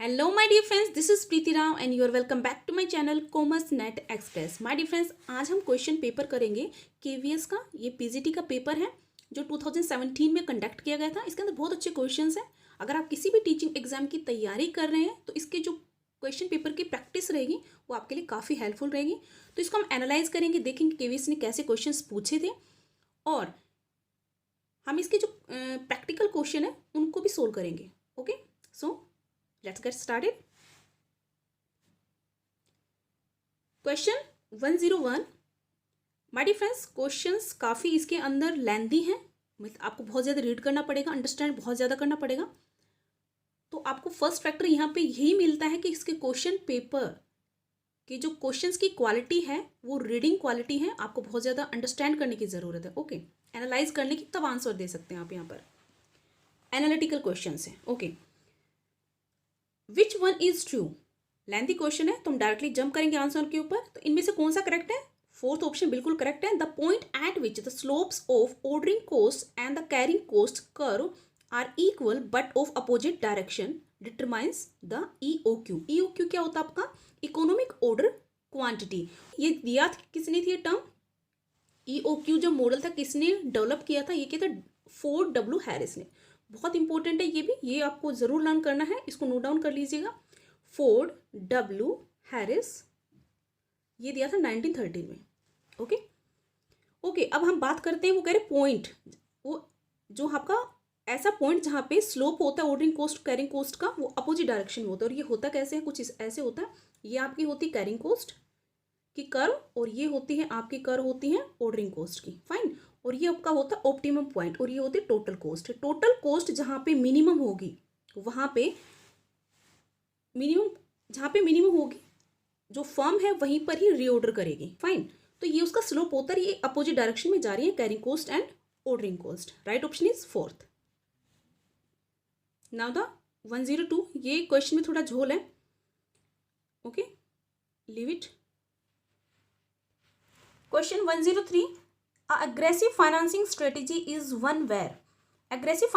Hello my dear friends, this is Preeti Rao and you are welcome back to my channel commerce net express. My dear friends, आज हम question paper करेंगे KVS का। ये PGT का paper है जो 2017 में कंडक्ट किया गया था। इसके अंदर बहुत अच्छे क्वेश्चंस हैं। अगर आप किसी भी टीचिंग एग्जाम की तैयारी कर रहे हैं तो इसके जो क्वेश्चन पेपर की प्रैक्टिस रहेगी वो आपके लिए काफ़ी हेल्पफुल रहेगी। तो इसको हम एनालाइज करेंगे, देखेंगे केवीएस ने कैसे क्वेश्चन पूछे थे और हम इसके जो प्रैक्टिकल क्वेश्चन है उनको भी सोल्व करेंगे। Okay, so let's get started. Question 101. My dear friends, questions काफ़ी इसके अंदर लेंथी हैं, आपको बहुत ज़्यादा रीड करना पड़ेगा, अंडरस्टैंड बहुत ज़्यादा करना पड़ेगा। तो आपको फर्स्ट फैक्टर यहाँ पे यही मिलता है कि इसके क्वेश्चन पेपर की जो क्वेश्चंस की क्वालिटी है वो रीडिंग क्वालिटी है। आपको बहुत ज़्यादा अंडरस्टैंड करने की ज़रूरत है। ओके, एनालाइज करने की तब आंसर दे सकते हैं आप। यहाँ पर एनालिटिकल क्वेश्चंस हैं। Okay, which one is true? Lengthy question है तो हम डायरेक्टली जंप करेंगे आंसर के ऊपर। तो इनमें से कौन सा करेक्ट है? फोर्थ ऑप्शन बिल्कुल करेक्ट है। The point at which the slopes of ordering cost and the carrying cost curve are equal but of opposite direction determines the EOQ। EOQ क्या होता है आपका? Economic order quantity. ये दिया किसने थी टर्म? EOQ जो मॉडल था किसने डेवलप किया था? ये क्या था? फोर्ड W हैरिस ने। बहुत इंपॉर्टेंट है ये भी, ये आपको ज़रूर लर्न करना है, इसको नोट डाउन कर लीजिएगा। फोर्ड W हैरिस, ये दिया था 1913 में। ओके ओके, अब हम बात करते हैं, वो कह रहे पॉइंट, वो जो आपका ऐसा पॉइंट जहाँ पे स्लोप होता है ऑर्डरिंग कोस्ट कैरिंग कोस्ट का, वो अपोजिट डायरेक्शन में होता है। और ये होता कैसे है? कुछ ऐसे होता है। ये आपकी होती है कैरिंग कोस्ट की कर्व और ये होती है आपकी कर्व होती है ऑर्डरिंग कोस्ट की। फाइन। और ये आपका होता है ऑप्टिमम पॉइंट और ये होती है टोटल कोस्ट। टोटल कोस्ट जहाँ पे मिनिमम होगी, वहाँ पे मिनिमम, जहाँ पे मिनिमम होगी जो फर्म है वहीं पर ही रीऑर्डर करेगी। फाइन। तो ये उसका स्लोप होता है, ये अपोजिट डायरेक्शन में जा रही है, carrying cost and ordering cost. Right option is fourth. Now the 102, ये क्वेश्चन में थोड़ा झोल है। Okay, leave it. Question 103, aggressive financing strategy is one where aggressive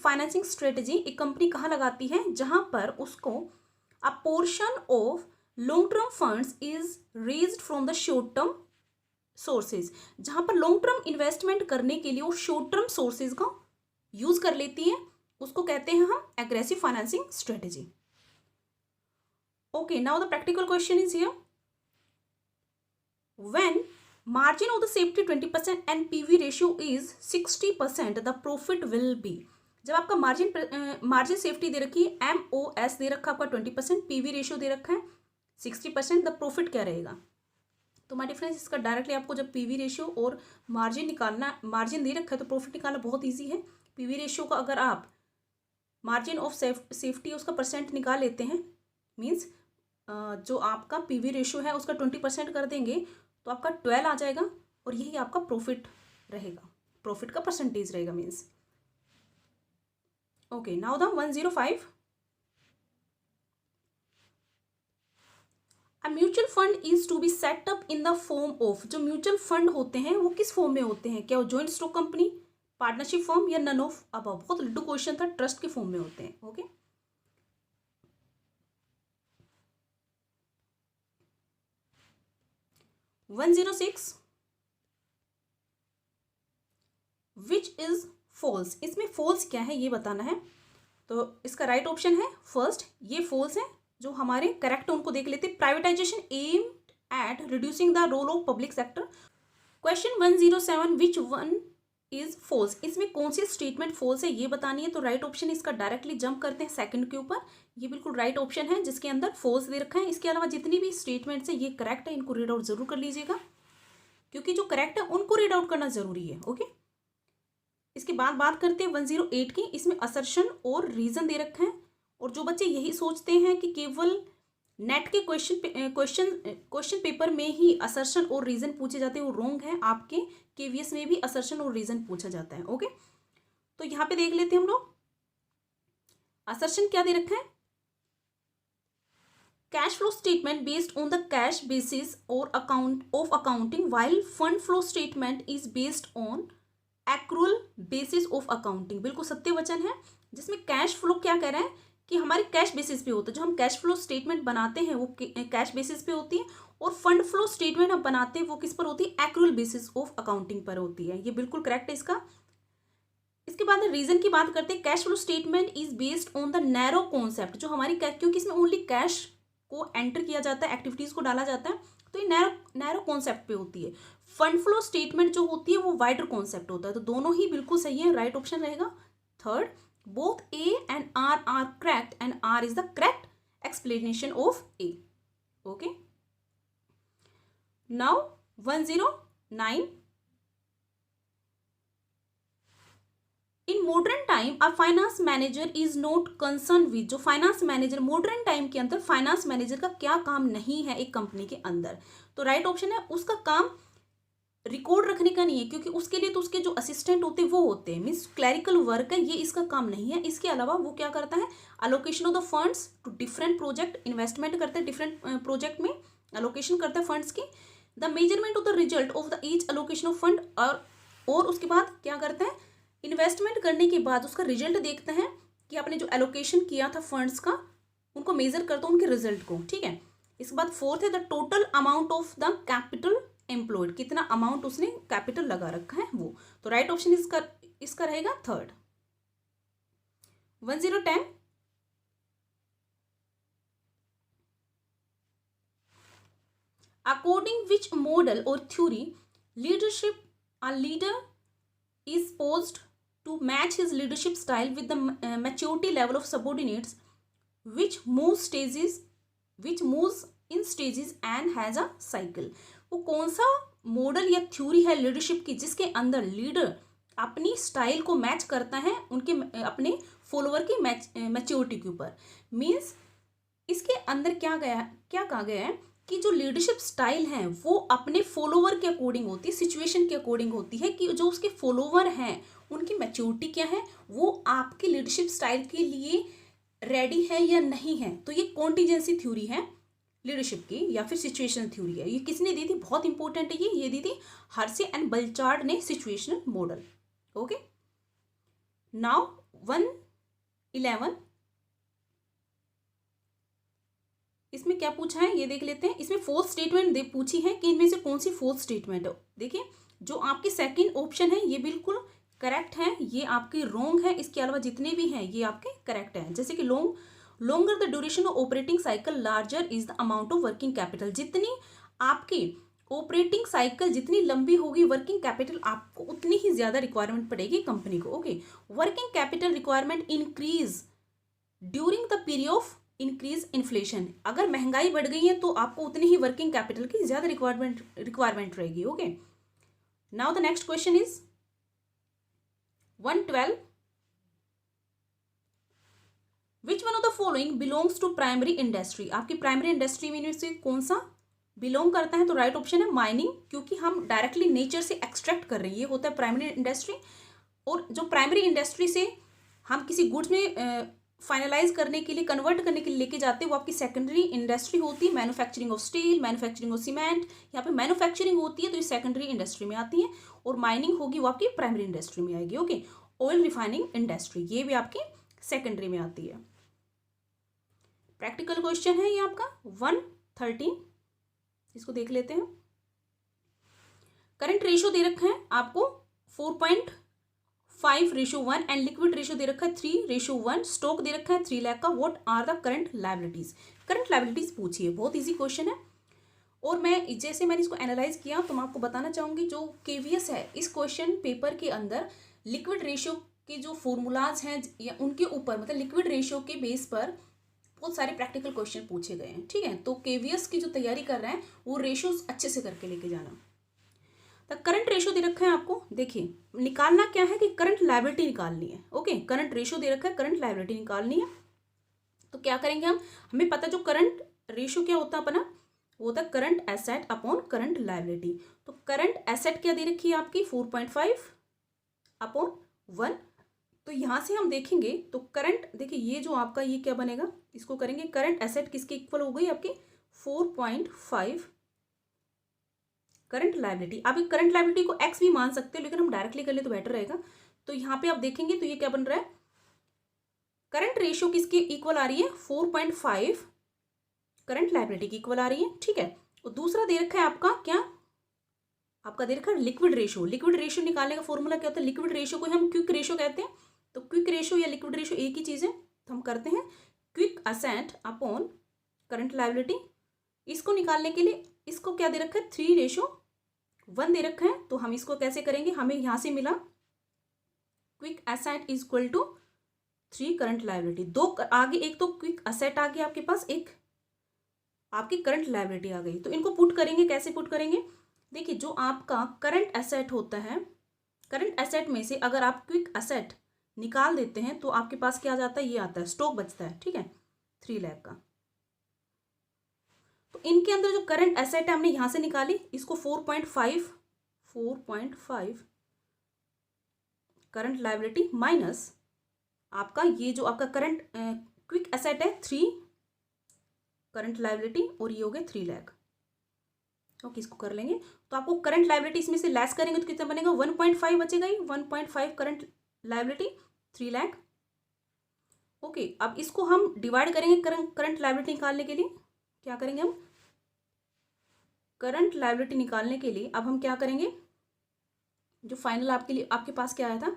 financing strategy एक कंपनी कहाँ लगाती है? जहाँ पर उसको a portion of long term funds is raised from the short term sources। जहाँ पर long term investment करने के लिए वो short term sources का यूज कर लेती है, उसको कहते हैं हम aggressive financing strategy। Okay, now the practical question is here. When margin of the safety 20% and PV ratio is 60%, the profit will be। जब आपका मार्जिन सेफ्टी दे रखी है, MOS दे रखा आपका 20%, PV रेशियो दे रखा है 60%, द प्रॉफिट क्या रहेगा? तो माय डिफरेंस, इसका डायरेक्टली आपको जब PV रेशियो और मार्जिन निकालना, मार्जिन दे रखा है तो प्रॉफिट निकालना बहुत ईजी है। PV रेशियो का अगर आप मार्जिन ऑफ सेफ्टी उसका परसेंट निकाल लेते हैं, मीन्स जो आपका PV रेशियो है उसका 20% कर देंगे तो आपका 12 आ जाएगा और यही आपका प्रॉफिट रहेगा, प्रॉफिट का परसेंटेज रहेगा means. Okay, now the 105, a mutual fund is to be set up in the form of. जो म्यूचुअल फंड होते हैं वो किस फॉर्म में होते हैं? क्या वो joint stock company, partnership form या नन ऑफ अबव? बहुत लड्डू क्वेश्चन था, ट्रस्ट के फॉर्म में होते हैं। Okay, $106, which is false. इसमें फॉल्स क्या है ये बताना है। तो इसका राइट ऑप्शन है फर्स्ट, ये फॉल्स है। जो हमारे करेक्ट उनको देख लेते। Privatisation aimed at reducing the role of public sector. Question 107, which one is false. इसमें कौन सी स्टेटमेंट फॉल्स है ये बतानी है। तो राइट ऑप्शन इसका डायरेक्टली जंप करते हैं सेकंड के ऊपर। ये बिल्कुल राइट ऑप्शन है जिसके अंदर फॉल्स दे रखा है। इसके अलावा जितनी भी स्टेटमेंट्स है ये करेक्ट है, इनको रीड आउट जरूर कर लीजिएगा क्योंकि जो करेक्ट है उनको रीड आउट करना जरूरी है। ओके, इसके बाद बात करते हैं 108 की। इसमें असर्शन और रीजन दे रखा है और जो बच्चे यही सोचते हैं कि केवल नेट के क्वेश्चन पेपर में ही असर्शन और रीजन पूछे जाते हैं, वो रॉन्ग है। आपके केवीएस में भी असर्शन और रीजन पूछा जाता है। ओके, तो यहाँ पे देख लेते हैं हम लोग। असर्शन क्या दे रखा है? Cash flow statement based on the cash basis और account of accounting, while fund flow statement is based on accrual basis of accounting. बिल्कुल सत्य वचन है जिसमें कैश फ्लो क्या कह रहा है कि हमारे कैश बेसिस पे होता है, जो हम कैश फ्लो स्टेटमेंट बनाते हैं वो कैश बेसिस पे होती है, और फंड फ्लो स्टेटमेंट हम बनाते हैं वो किस पर होती है, एक्रूअल बेसिस ऑफ अकाउंटिंग पर होती है। ये बिल्कुल करेक्ट है इसका। इसके बाद रीजन की बात करते हैं, cash flow statement is based on the narrow concept, जो हमारी क्योंकि इसमें ओनली कैश को एंटर किया जाता है, एक्टिविटीज को डाला जाता है, तो ये नैरो कॉन्सेप्ट पे होती है। फंड फ्लो स्टेटमेंट जो होती है वो वाइडर कॉन्सेप्ट होता है। तो दोनों ही बिल्कुल सही है, राइट ऑप्शन रहेगा third. Both A and R correct and R is the correct explanation of A. Okay, now 109, in modern time a finance manager is not concern with, जो फाइनेंस मैनेजर मॉडर्न टाइम के अंदर finance manager का क्या काम नहीं है एक company के अंदर, तो राइट ऑप्शन है उसका काम रिकॉर्ड रखने का नहीं है, क्योंकि उसके लिए तो उसके जो असिस्टेंट होते हैं वो होते हैं, मीन्स क्लैरिकल वर्क है, ये इसका काम नहीं है। इसके अलावा वो क्या करता है, allocation of the funds to different project, investment करते हैं डिफरेंट प्रोजेक्ट में, अलोकेशन करता है फंड्स की, the measurement of the result of the each allocation of fund, और उसके बाद क्या करते हैं, इन्वेस्टमेंट करने के बाद उसका रिजल्ट देखते हैं कि आपने जो एलोकेशन किया था फंड्स का उनको मेजर करते हैं उनके रिजल्ट को, ठीक है। इसके बाद फोर्थ है the total amount of the capital employed, कितना अमाउंट उसने कैपिटल लगा रखा है वो, तो राइट ऑप्शन इसका रहेगा थर्ड। 1010, अकॉर्डिंग विच मॉडल और theory leadership a leader is supposed to match his leadership style with the maturity level of subordinates which moves in stages and has a cycle। वो कौन सा model या theory है leadership की जिसके अंदर leader अपनी स्टाइल को मैच करता है उनके अपने फॉलोअर की मैच्योरिटी के ऊपर। मीन्स इसके अंदर क्या कहा गया है कि जो लीडरशिप स्टाइल है वो अपने फॉलोवर के अकॉर्डिंग होती है, सिचुएशन के अकॉर्डिंग होती है, कि जो उसके फॉलोवर हैं उनकी मैच्योरिटी क्या है, वो आपकी लीडरशिप स्टाइल के लिए रेडी है या नहीं है। तो ये कॉन्टीजेंसी थ्योरी है लीडरशिप की या फिर सिचुएशनल थ्योरी है। ये किसने दी थी, बहुत इंपॉर्टेंट है ये दी थी हर्से एंड बल्चार्ड ने, सिचुएशनल मॉडल। ओके, नाउ 111, इसमें क्या पूछा है ये देख लेते हैं। इसमें फोर्थ स्टेटमेंट पूछी है कि इनमें से कौन सी फोर्थ स्टेटमेंट है। देखिए जो आपकी सेकंड ऑप्शन है ये बिल्कुल करेक्ट है, ये आपकी रॉन्ग है, इसके अलावा जितने भी हैं ये आपके करेक्ट हैं। जैसे कि longer the duration of operating cycle larger is the amount of working capital, जितनी आपकी ऑपरेटिंग साइकिल जितनी लंबी होगी वर्किंग कैपिटल आपको उतनी ही ज्यादा रिक्वायरमेंट पड़ेगी कंपनी को। Okay, working capital requirement increase during the period of increase inflation, अगर महंगाई बढ़ गई है तो आपको उतनी ही वर्किंग कैपिटल की ज्यादा रिक्वायरमेंट रहेगी। Okay, now the next question is 112, which one of the following belongs to primary industry, आपकी प्राइमरी इंडस्ट्री में से कौन सा बिलोंग करता है, तो राइट ऑप्शन है माइनिंग, क्योंकि हम डायरेक्टली नेचर से एक्सट्रैक्ट कर रहे हैं, ये होता है प्राइमरी इंडस्ट्री। और जो प्राइमरी इंडस्ट्री से हम किसी गुड्स में फाइनलाइज करने के लिए, कन्वर्ट करने के लिए लेके जाते हैं, वो आपकी सेकेंडरी इंडस्ट्री होती है। Manufacturing of steel, manufacturing of cement, यहाँ पे मैन्युफैक्चरिंग होती है तो ये सेकेंडरी इंडस्ट्री में आती है, और माइनिंग होगी वो आपकी प्राइमरी इंडस्ट्री में आएगी। ओके, ऑयल रिफाइनिंग इंडस्ट्री ये भी आपकी सेकेंडरी में आती है। प्रैक्टिकल क्वेश्चन है ये आपका 113, इसको देख लेते हैं। करंट रेशियो दे रखा है आपको 4.5:1 एंड लिक्विड रेशियो दे रखा है 3:1, स्टॉक दे रखा है 3 लाख का। What are the current liabilities, current liabilities पूछी है, बहुत इजी क्वेश्चन है। और मैं जैसे मैंने इसको एनालाइज किया तो मैं आपको बताना चाहूंगी जो केवीएस है इस क्वेश्चन पेपर के अंदर लिक्विड रेशियो के जो फॉर्मूलाज हैं या उनके ऊपर, मतलब लिक्विड रेशियो के बेस पर बहुत सारे प्रैक्टिकल क्वेश्चन पूछे गए हैं। ठीक है, तो केवीएस की जो तैयारी कर रहे हैं वो रेशियोज अच्छे से करके लेके जाना। तो करंट रेशियो दे रखा है आपको, देखिए निकालना क्या है कि करंट लायबिलिटी निकालनी है। ओके, करंट रेशियो दे रखा है, करंट लायबिलिटी निकालनी है। तो क्या करेंगे हम, हमें पता जो करंट रेशियो क्या होता है अपना, वो होता है current asset upon current liability. तो करंट एसेट क्या दे रखी है आपकी 4.5/1। तो यहाँ से हम देखेंगे तो करंट, देखिए ये जो आपका ये क्या बनेगा, इसको करेंगे करंट एसेट किसके इक्वल हो गई आपकी 4.5 करंट लायबिलिटी। आप करंट लायबिलिटी को एक्स भी मान सकते हो लेकिन हम डायरेक्टली कर ले तो बेटर रहेगा। तो यहाँ पे आप देखेंगे तो ये क्या बन रहा है करंट रेशियो किसकी इक्वल आ रही है, 4.5 करंट लायबिलिटी की इक्वल आ रही है, ठीक है। और दूसरा दे रखा है आपका क्या, आपका दे रखा है लिक्विड रेशियो। लिक्विड रेशियो निकालने का फॉर्मूला क्या होता है, लिक्विड रेशियो को हम क्विक रेशियो कहते हैं। तो क्विक रेशियो या लिक्विड रेशियो एक ही चीज है, तो हम करते हैं quick asset upon current liability. इसको निकालने के लिए इसको क्या दे रखा है, 3:1 दे रखा है। तो हम इसको कैसे करेंगे, हमें यहां से मिला quick asset is equal to 3 current liability. दो आगे एक तो क्विक असेट आ गया आपके पास, एक आपकी करंट लायबिलिटी आ गई। तो इनको पुट करेंगे, कैसे पुट करेंगे, देखिए जो आपका करंट एसेट होता है, करंट एसेट में से अगर आप क्विक एसेट निकाल देते हैं तो आपके पास क्या आ जाता है, ये आता है स्टॉक बचता है, ठीक है, 3 लाख का। तो इनके अंदर जो करंट एसेट है हमने यहां से निकाली, इसको 4.5 करंट लायबिलिटी माइनस आपका ये जो आपका करंट क्विक एसेट है 3 करंट लायबिलिटी, और ये हो गया 3 लाख। ओके, इसको कर लेंगे तो आपको करंट लायबिलिटी इसमें से लेस करेंगे तो कितना बनेगा, 1.5 बचेगा ही, 1.5 करंट लायबिलिटी 3 लाख। ओके, अब इसको हम डिवाइड करेंगे करंट लायबिलिटी निकालने के लिए। क्या करेंगे हम, करंट लायबिलिटी निकालने के लिए अब हम क्या करेंगे, जो फाइनल आपके लिए आपके पास क्या आया था,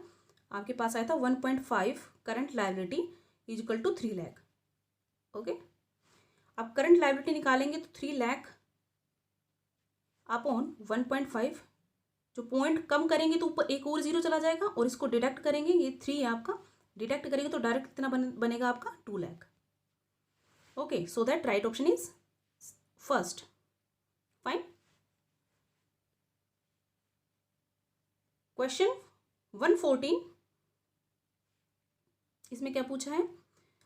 आपके पास आया था 1.5 current liability is equal to 3 lakh. Okay, अब करंट लायबिलिटी निकालेंगे तो 3 लाख अपॉन 1.5, जो पॉइंट कम करेंगे तो ऊपर एक और जीरो चला जाएगा, और इसको डिडक्ट करेंगे, ये 3 है आपका, डिडक्ट करेंगे तो डायरेक्ट कितना बनेगा आपका 2 lakh. Okay, so that right option is first. Fine. Question 114, इसमें क्या पूछा है,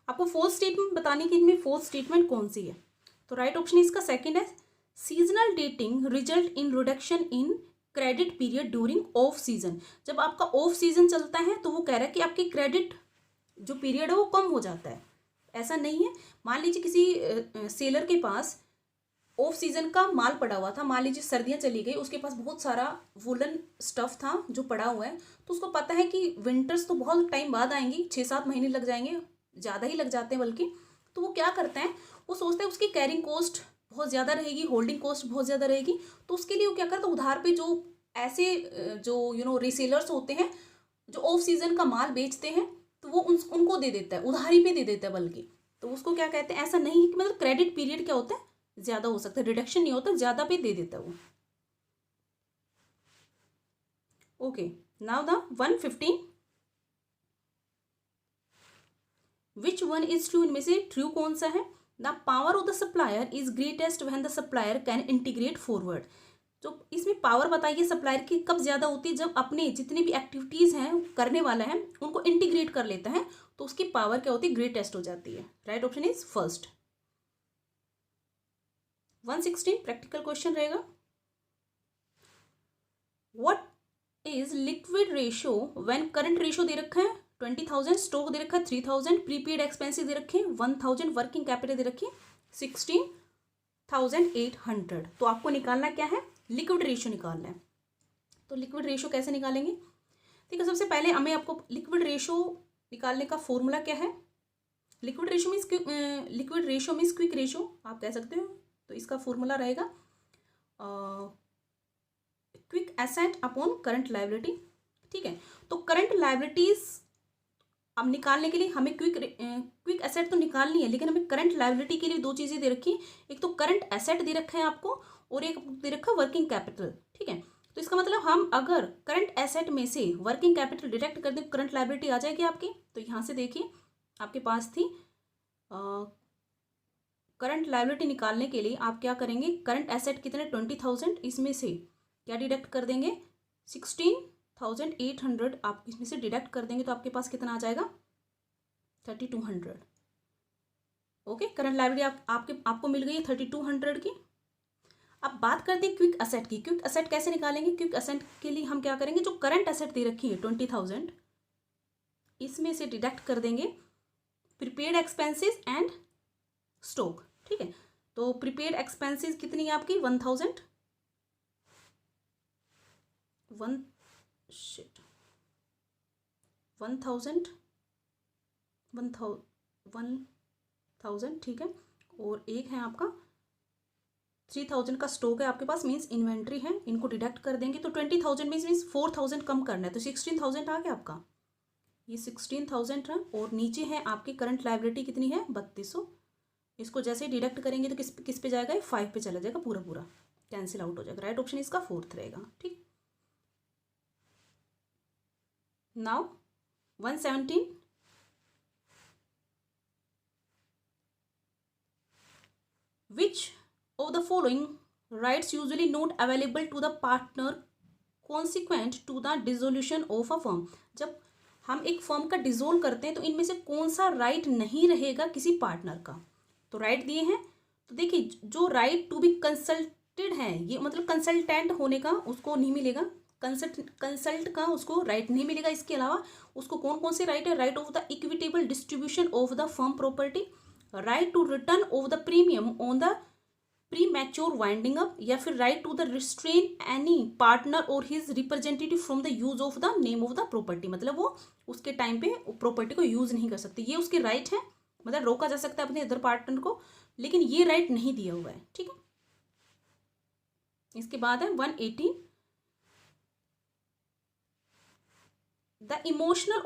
आपको फोर्थ स्टेटमेंट बताने की, इनमें फोर्थ स्टेटमेंट कौन सी है। तो राइट ऑप्शन इसका सेकंड है, seasonal dating result in reduction in credit period during off season. जब आपका ऑफ सीजन चलता है तो वो कह रहा है कि आपकी क्रेडिट जो पीरियड है वो कम हो जाता है। ऐसा नहीं है, मान लीजिए किसी सेलर के पास ऑफ सीजन का माल पड़ा हुआ था, मान लीजिए सर्दियां चली गई, उसके पास बहुत सारा वुलन स्टफ था जो पड़ा हुआ है, तो उसको पता है कि विंटर्स तो बहुत टाइम बाद आएंगी, 6-7 महीने लग जाएंगे, ज़्यादा ही लग जाते हैं बल्कि। तो वो क्या करता है, वो सोचता है उसकी कैरिंग कॉस्ट बहुत ज़्यादा रहेगी, होल्डिंग कॉस्ट बहुत ज़्यादा रहेगी, तो उसके लिए वो क्या करता है, उधार पे जो ऐसे जो रीसेलर्स होते हैं जो ऑफ सीजन का माल बेचते हैं, तो वो उनको दे देता है, उधारी पे दे देता है बल्कि। तो उसको क्या कहते हैं, ऐसा नहीं है कि मतलब क्रेडिट पीरियड क्या होता है, ज्यादा हो सकता है, रिडक्शन नहीं होता, ज्यादा पे दे देता है वो। Okay, now the 115, which one is true, इनमें से ट्रू कौन सा है, the power of the supplier is greatest when the supplier can integrate forward. तो इसमें पावर बताइए सप्लायर की कब ज्यादा होती है, जब अपने जितनी भी एक्टिविटीज हैं करने वाला है उनको इंटीग्रेट कर लेता है, तो उसकी पावर क्या होती है, ग्रेटेस्ट हो जाती है। Right option is first. 116 practical question रहेगा, what is liquid ratio when current ratio दे रखा है 20,000, स्टॉक दे रखा है 3,000, प्रीपेड एक्सपेंसिव दे रखे हैं 1,000, वर्किंग कैपिटल दे रखी है 16,800। तो आपको निकालना क्या है, लिक्विड रेशियो निकालना है। तो लिक्विड रेशियो कैसे निकालेंगे, ठीक है, सबसे पहले हमें आपको लिक्विड रेशियो निकालने का फॉर्मूला क्या है, liquid ratio means quick ratio आप कह सकते हो। तो इसका फॉर्मूला रहेगा quick asset upon current liability, ठीक है। तो करंट लायबिलिटीज अब निकालने के लिए हमें क्विक एसेट तो निकालनी है, लेकिन हमें करंट लायबिलिटी के लिए दो चीजें दे रखी, एक तो करंट एसेट दे रखा है आपको, और एक दे रखा है वर्किंग कैपिटल, ठीक है। तो इसका मतलब हम अगर करंट एसेट में से वर्किंग कैपिटल डिडक्ट कर दें, करंट लायबिलिटी आ जाएगी आपकी। तो यहाँ से देखिए आपके पास थी करंट लायबिलिटी निकालने के लिए आप क्या करेंगे, करंट एसेट कितने 20,000, इसमें से क्या डिडक्ट कर देंगे 16,800, आप इसमें से डिडक्ट कर देंगे तो आपके पास कितना आ जाएगा 3,200। ओके, करंट लायबिलिटी आपको मिल गई है 3,200 की। अब बात करते हैं क्विक एसेट की। क्विक एसेट कैसे निकालेंगे, क्विक एसेट के लिए हम क्या करेंगे, जो करंट एसेट दे रखी है 20,000, इसमें से डिडक्ट कर देंगे प्रीपेड एक्सपेंसेस एंड स्टॉक, ठीक है। तो प्रीपेड एक्सपेंसेस कितनी है आपकी 1,000, 1,000 1000, ठीक है। और एक है आपका 3000 का स्टॉक है आपके पास, मीन्स इन्वेंट्री है, इनको डिडक्ट कर देंगे तो 20,000 मीन्स 4000 कम करना है, तो 16,000 आ गया आपका, ये 16,000 है। और नीचे है आपकी करंट लायबिलिटी कितनी है, 3200। इसको जैसे डिडक्ट करेंगे तो किस पे जाएगा, 5 पे चला जाएगा, पूरा पूरा कैंसिल आउट हो जाएगा। राइट ऑप्शन इसका 4th रहेगा, ठीक। Now 117, which of the following rights usually not available to the partner consequent to the dissolution of a firm। जब हम एक फर्म का डिसोल्व करते हैं तो इनमें से कौन सा राइट नहीं रहेगा किसी पार्टनर का। तो राइट दिए हैं, तो देखिए जो राइट टू बी कंसल्टेड है, ये मतलब कंसल्टेंट होने का उसको नहीं मिलेगा, कंसल्ट का उसको राइट नहीं मिलेगा। इसके अलावा उसको कौन कौन से राइट है, right of the equitable distribution of the firm property, right to return of the premium on the premature winding up, या फिर right to the restrain any partner और his representative from the use of the name of the property, मतलब वो उसके time पे property को use नहीं कर सकते, ये उसके राइट है, मतलब रोका जा सकता है अपने अदर पार्टनर को, लेकिन ये राइट नहीं दिया हुआ है, ठीक है। इसके बाद है 118, द इमोशनल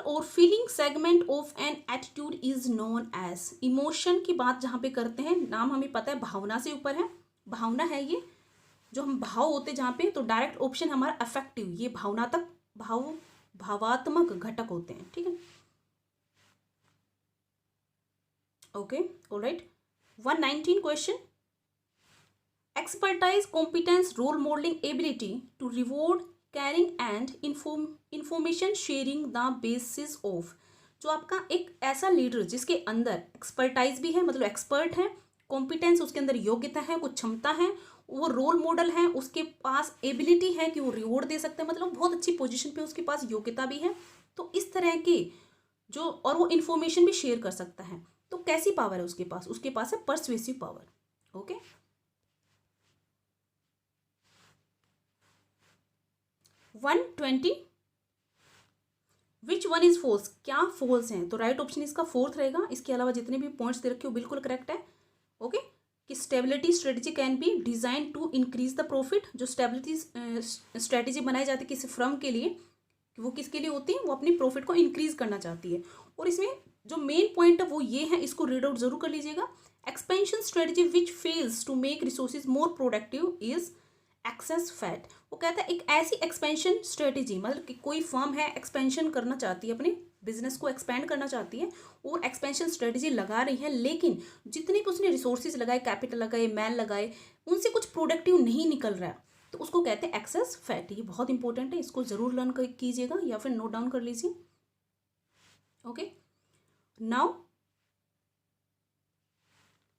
और feeling segment of an attitude is known as. Emotion की बात जहाँ पे करते हैं, नाम हमें पता है भावना से ऊपर है, भावना है ये जो हम भाव होते जहाँ पे, तो डायरेक्ट ऑप्शन हमारा अफेक्टिव, ये भावात्मक घटक होते हैं, ठीक है। Okay, alright. 119 question, expertise competence role modelling ability to reward caring and information sharing the basis of. जो आपका एक ऐसा लीडर जिसके अंदर एक्सपर्टाइज भी है, मतलब एक्सपर्ट है, कॉम्पिटेंस उसके अंदर योग्यता है, कुछ क्षमता है, वो रोल मॉडल है, उसके पास एबिलिटी है कि वो रिवॉर्ड दे सकता है, मतलब बहुत अच्छी पोजीशन पे उसके पास योग्यता भी है, तो इस तरह की जो, और वो इन्फॉर्मेशन भी शेयर कर सकता है, तो कैसी पावर है उसके पास है persuasive power. Okay, 120, which one is false, क्या फॉल्स हैं, तो राइट ऑप्शन इसका 4th रहेगा। इसके अलावा जितने भी पॉइंट्स दे रखे हो बिल्कुल करेक्ट है। ओके, कि stability strategy can be design to increase the profit. जो स्टेबिलिटी स्ट्रेटेजी बनाई जाती है किसी फर्म के लिए, वो किसके लिए होती है, वो अपनी प्रॉफिट को इंक्रीज करना चाहती है। और इसमें जो मेन पॉइंट है वो ये है, इसको रीड आउट जरूर कर लीजिएगा। Expansion strategy which fails to make resources more productive is excess fat. वो कहता है एक ऐसी एक्सपेंशन स्ट्रेटेजी, मतलब कि कोई फर्म है एक्सपेंशन करना चाहती है, अपने बिजनेस को एक्सपेंड करना चाहती है और एक्सपेंशन स्ट्रेटेजी लगा रही है, लेकिन जितने भी उसने रिसोर्सेज लगाए, कैपिटल लगाए, मैन लगाए, उनसे कुछ प्रोडक्टिव नहीं निकल रहा है, तो उसको कहते हैं एक्सेस फैट। ये बहुत इंपॉर्टेंट है, इसको जरूर लर्न कीजिएगा या फिर नोट डाउन कर लीजिए। Okay, now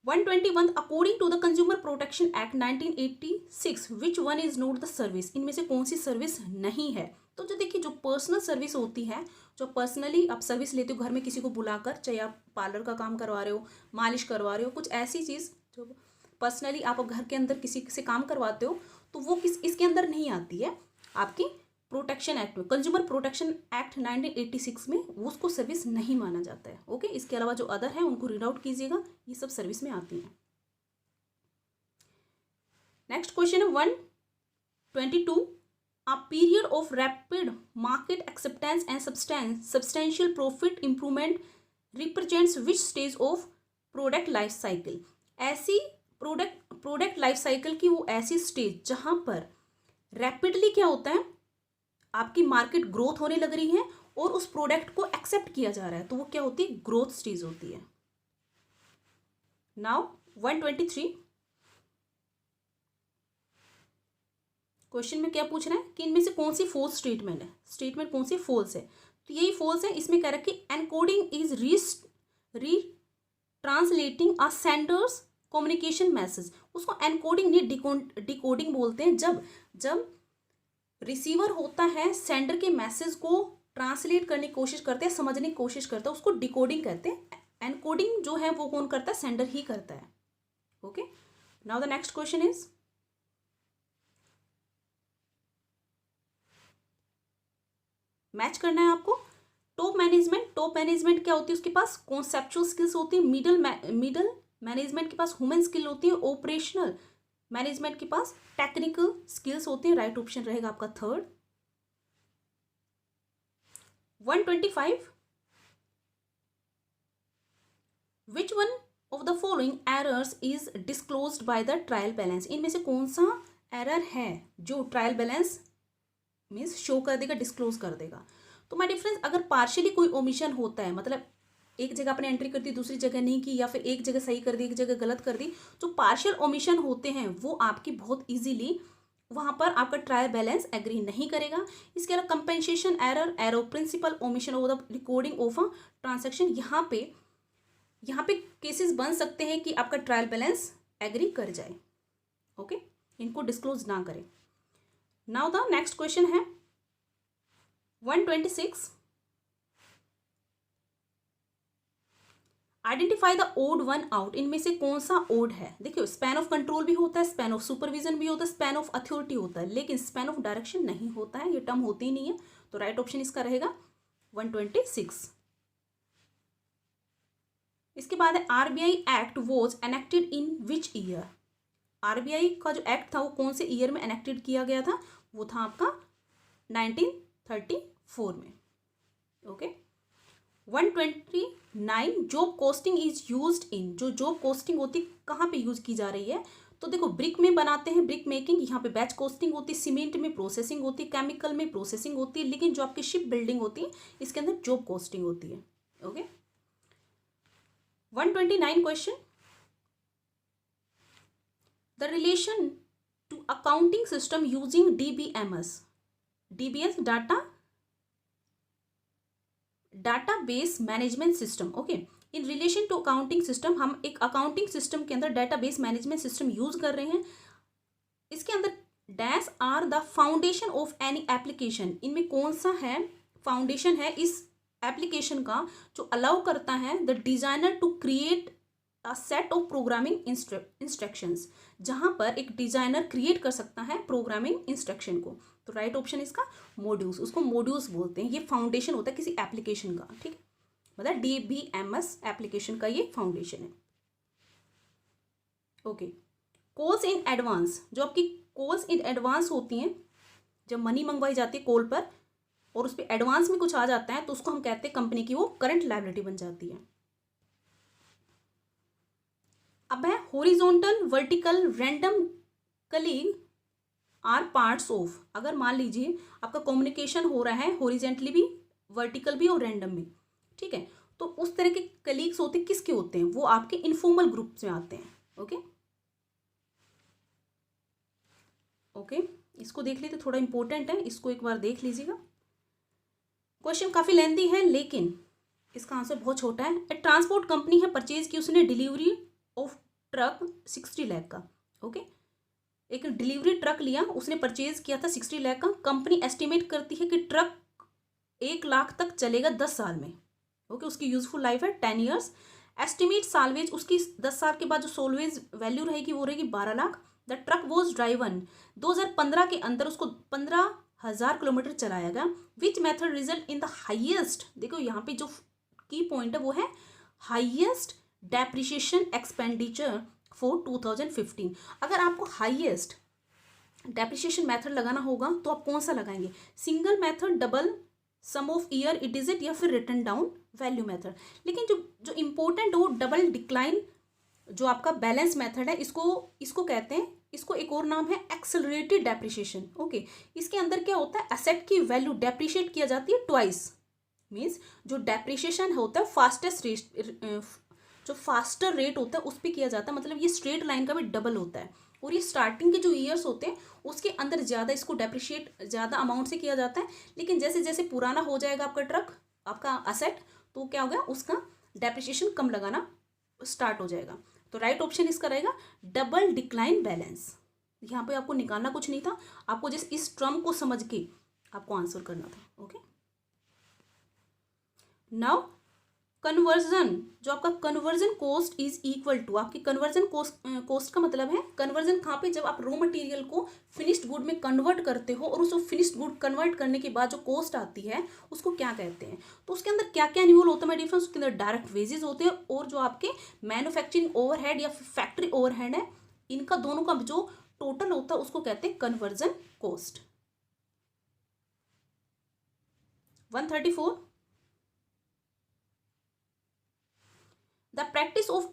121, according to the consumer protection act 1986 which one is not the service. इनमें से कौन सी सर्विस नहीं है, तो जो देखिए जो पर्सनल सर्विस होती है, जो पर्सनली आप सर्विस लेते हो घर में किसी को बुलाकर, चाहे आप पार्लर का काम करवा रहे हो, मालिश करवा रहे हो, कुछ ऐसी चीज़ जो पर्सनली आप घर के अंदर किसी से काम करवाते हो, तो वो इसके अंदर नहीं आती है आपकी प्रोटेक्शन एक्ट में। कंज्यूमर प्रोटेक्शन एक्ट 1986 में उसको सर्विस नहीं माना जाता है। ओके, इसके अलावा जो अदर है उनको रीड आउट कीजिएगा, ये सब सर्विस में आती हैं। नेक्स्ट क्वेश्चन है 122, a period of rapid market acceptance and substantial profit improvement represents which stage of product life cycle. ऐसी प्रोडक्ट लाइफ साइकिल की वो ऐसी स्टेज जहां पर रैपिडली क्या होता है, आपकी मार्केट ग्रोथ होने लग रही है और उस प्रोडक्ट को एक्सेप्ट किया जा रहा है, तो वो क्या होती है, ग्रोथ स्टेज होती है। नाउ 123, क्वेश्चन में क्या पूछ रहा है कि इनमें से कौन सी फॉल्स स्टेटमेंट है, स्टेटमेंट कौन सी फॉल्स है, तो यही फॉल्स है। इसमें कह रहा है कि encoding is retranslating a sender's communication message. उसको एनकोडिंग नहीं डिकोडिंग बोलते हैं। जब रिसीवर होता है, सेंडर के मैसेज को ट्रांसलेट करने की कोशिश करते हैं, समझने की कोशिश करता है, उसको डिकोडिंग कहते हैं। एनकोडिंग जो है वो कौन करता है, सेंडर ही करता है। Okay, now the next question is, match करना है आपको। टॉप मैनेजमेंट क्या होती है उसके पास? कॉन्सेप्चुअल स्किल्स होती है। मिडल मैनेजमेंट के पास ह्यूमन स्किल होती है। ऑपरेशनल मैनेजमेंट के पास टेक्निकल स्किल्स होती है। राइट ऑप्शन रहेगा आपका third. 125 which one of the following errors is disclosed by the trial balance? इनमें से कौन सा एरर है जो ट्रायल बैलेंस मीन्स शो कर देगा, डिस्क्लोज कर देगा? तो माय डिफरेंस, अगर पार्शियली कोई ओमिशन होता है, मतलब एक जगह आपने एंट्री कर दी दूसरी जगह नहीं की, या फिर एक जगह सही कर दी एक जगह गलत कर दी, जो पार्शियल ओमिशन होते हैं वो आपकी बहुत इजीली वहां पर आपका ट्रायल बैलेंस एग्री नहीं करेगा। इसके अलावा compensation error, error principle, omission of the recording of a transaction, यहाँ पे केसेस बन सकते हैं कि आपका ट्रायल बैलेंस एग्री कर जाए। ओके, इनको डिस्क्लोज ना करें। नाउ द नेक्स्ट क्वेश्चन है 126, identify the odd one out. इनमें से कौन सा ओड है? देखियो, स्पैन ऑफ कंट्रोल भी होता है, स्पैन ऑफ सुपरविजन भी होता है, स्पैन ऑफ अथॉरिटी होता है, लेकिन स्पैन ऑफ डायरेक्शन नहीं होता है, ये टर्म होती ही नहीं है। तो राइट ऑप्शन इसका रहेगा 126। इसके बाद है RBI act was enacted in which year? RBI का जो एक्ट था वो कौन से ईयर में एनेक्टेड किया गया था? वो था आपका 1934 में। Okay. 129, job costing is used in. जो जॉब कॉस्टिंग होती कहाँ पे यूज की जा रही है? तो देखो, ब्रिक में बनाते हैं, ब्रिक मेकिंग, यहाँ पे बैच कॉस्टिंग होती है, सीमेंट में प्रोसेसिंग होती है, केमिकल में प्रोसेसिंग होती है, लेकिन जो आपकी शिप बिल्डिंग होती है इसके अंदर जॉब कॉस्टिंग होती है। Okay. 129 question, the relation to accounting system using DBS database management system. Okay, in relation to accounting system, हम एक अकाउंटिंग सिस्टम के अंदर डाटाबेस मैनेजमेंट सिस्टम यूज कर रहे हैं। इसके अंदर dash are the foundation of any application. इनमें कौन सा है फाउंडेशन है इस एप्लीकेशन का जो अलाउ करता है the designer to create a set of programming instructions, जहां पर एक डिजाइनर क्रिएट कर सकता है प्रोग्रामिंग इंस्ट्रक्शन को। तो राइट ऑप्शन इसका मॉड्यूल्स, उसको मॉड्यूल्स बोलते हैं। ये फाउंडेशन होता है किसी एप्लीकेशन का, ठीक है, मतलब डीबीएमएस एप्लीकेशन का ये फाउंडेशन है। ओके। कॉल्स इन एडवांस, जो आपकी कॉल्स इन एडवांस होती हैं, जब मनी मंगवाई जाती है कॉल पर और उस पर एडवांस में कुछ आ जाता है तो उसको हम कहते हैं कंपनी की वो करंट लायबिलिटी बन जाती है। अब है horizontal, vertical, random colleague are parts of. अगर मान लीजिए आपका कम्युनिकेशन हो रहा है हॉरिजेंटली भी, वर्टिकल भी और रैंडम भी, ठीक है, तो उस तरह के कलीग्स होते हैं, किसके होते हैं? वो आपके इनफॉर्मल ग्रुप्स में आते हैं। ओके ओके, इसको देख लेते, थोड़ा इंपॉर्टेंट है, इसको एक बार देख लीजिएगा। क्वेश्चन काफी लेंथी है लेकिन इसका आंसर बहुत छोटा है। एक ट्रांसपोर्ट कंपनी है, परचेज की उसने डिलीवरी ऑफ ट्रक 60 लाख का। ओके, एक डिलीवरी ट्रक लिया, उसने परचेज किया था 60 लाख का। कंपनी एस्टिमेट करती है कि ट्रक 1 लाख तक चलेगा 10 साल में। ओके, उसकी यूजफुल लाइफ है 10 ईयर्स। एस्टिमेट सालवेज, उसकी 10 साल के बाद जो सोलवेज वैल्यू रहेगी वो रहेगी 12 lakh. The truck was driven, 2015 के अंदर उसको 15,000 किलोमीटर चलाया गया। Which method result in the highest, देखो यहाँ पे जो की पॉइंट है वो है हाइएस्ट डेप्रिसिएशन एक्सपेंडिचर फॉर 2015। अगर आपको हाईएस्ट डेप्रिसिएशन मेथड लगाना होगा तो आप कौन सा लगाएंगे? Single method, double sum of year it is it, या फिर रिटर्न डाउन वैल्यू मेथड। लेकिन जो इंपॉर्टेंट हो डबल डिक्लाइन, जो आपका बैलेंस मेथड है, इसको कहते हैं, इसको एक और नाम है एक्सेलरेटेड डेप्रिसिएशन। ओके, इसके अंदर क्या होता है? एसेट की वैल्यू डेप्रिशिएट किया जाती है ट्वाइस। मीन्स जो डेप्रिसिएशन होता है फास्टेस्ट रेट, जो फास्टर रेट होता है उस पर किया जाता है, मतलब ये स्ट्रेट लाइन का भी डबल होता है। और ये स्टार्टिंग के जो ईयर्स होते हैं उसके अंदर ज़्यादा इसको डेप्रिशिएट ज़्यादा अमाउंट से किया जाता है, लेकिन जैसे जैसे पुराना हो जाएगा आपका ट्रक, आपका असेट, तो क्या होगा, उसका डेप्रिशिएशन कम लगाना स्टार्ट हो जाएगा। तो राइट ऑप्शन इसका रहेगा डबल डिक्लाइन बैलेंस। यहाँ पे आपको निकालना कुछ नहीं था, आपको जस्ट इस टर्म को समझ के आपको आंसर करना था। ओके, नाउ कन्वर्जन, जो आपका conversion cost is equal to, आपकी कन्वर्जन कॉस्ट का मतलब है कन्वर्जन कहाँ पे, जब आप रॉ मटेरियल को फिनिश्ड गुड में कन्वर्ट करते हो और उसको फिनिश्ड गुड कन्वर्ट करने के बाद जो कॉस्ट आती है उसको क्या कहते हैं। तो उसके अंदर क्या क्या इन्वॉल्व होता है डिफरेंस, उसके अंदर डायरेक्ट वेजेस होते हैं और जो आपके मैन्युफैक्चरिंग ओवरहेड या फैक्ट्री ओवरहेड है, इनका दोनों का जो टोटल होता है उसको कहते हैं conversion cost. 134, the practice of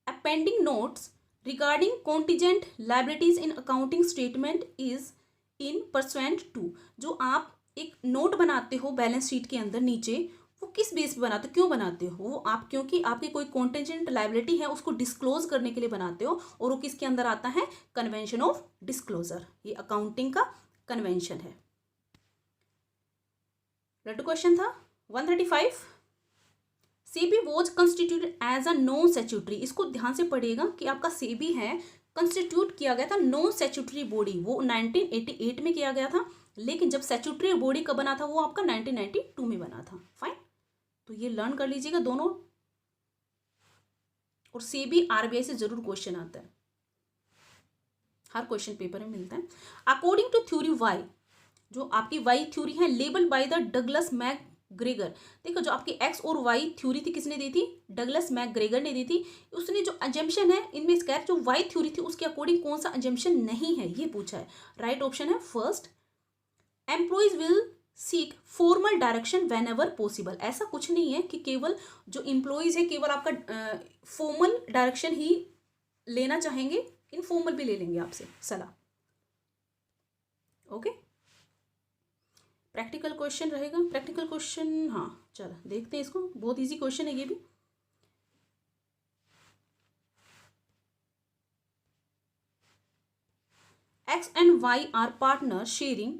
appending notes regarding contingent liabilities in accounting statement is in pursuant to, जो आप एक नोट बनाते हो बैलेंस शीट के अंदर नीचे, वो किस बेस पे बनाते हो, क्यों बनाते हो, वो आप क्योंकि आपकी कोई कॉन्टेंजेंट लाइबिलिटी है उसको डिस्क्लोज करने के लिए बनाते हो, और वो किसके अंदर आता है, कन्वेंशन ऑफ डिस्क्लोजर, ये अकाउंटिंग का कन्वेंशन है। लड्डू क्वेश्चन था 135, SEBI was constituted as a non statutory, इसको ध्यान से पढ़िएगा कि आपका सेबी है कंस्टिट्यूट किया गया था नॉन स्टैट्यूटरी बॉडी, वो 1988 में किया गया था, लेकिन जब स्टैट्यूटरी बॉडी कब बना था, वो आपका 1992 में बना था। फाइन, तो ये लर्न कर लीजिएगा दोनों, और सेबी आरबीआई से जरूर क्वेश्चन आता है, हर क्वेश्चन पेपर में मिलता है। अकॉर्डिंग टू थ्योरी वाई, जो आपकी वाई थ्योरी है label by the Douglas McGregor, देखो जो आपकी एक्स और वाई थ्योरी थी किसने दी थी, डगलस मैकग्रेगर ने दी थी। उसने जो अजम्पशन है इनमें इसका जो वाई थ्योरी थी उसके अकॉर्डिंग कौन सा अजम्पशन नहीं है ये पूछा है। राइट ऑप्शन है first, employees will seek formal direction when ever possible, ऐसा कुछ नहीं है कि केवल जो एम्प्लॉइज है केवल आपका फॉर्मल डायरेक्शन ही लेना चाहेंगे, इनफॉर्मल भी ले लेंगे आपसे सलाह। ओके, प्रैक्टिकल क्वेश्चन रहेगा, प्रैक्टिकल क्वेश्चन, हाँ चलो देखते हैं इसको, बहुत इजी क्वेश्चन है ये भी। X and y are partner sharing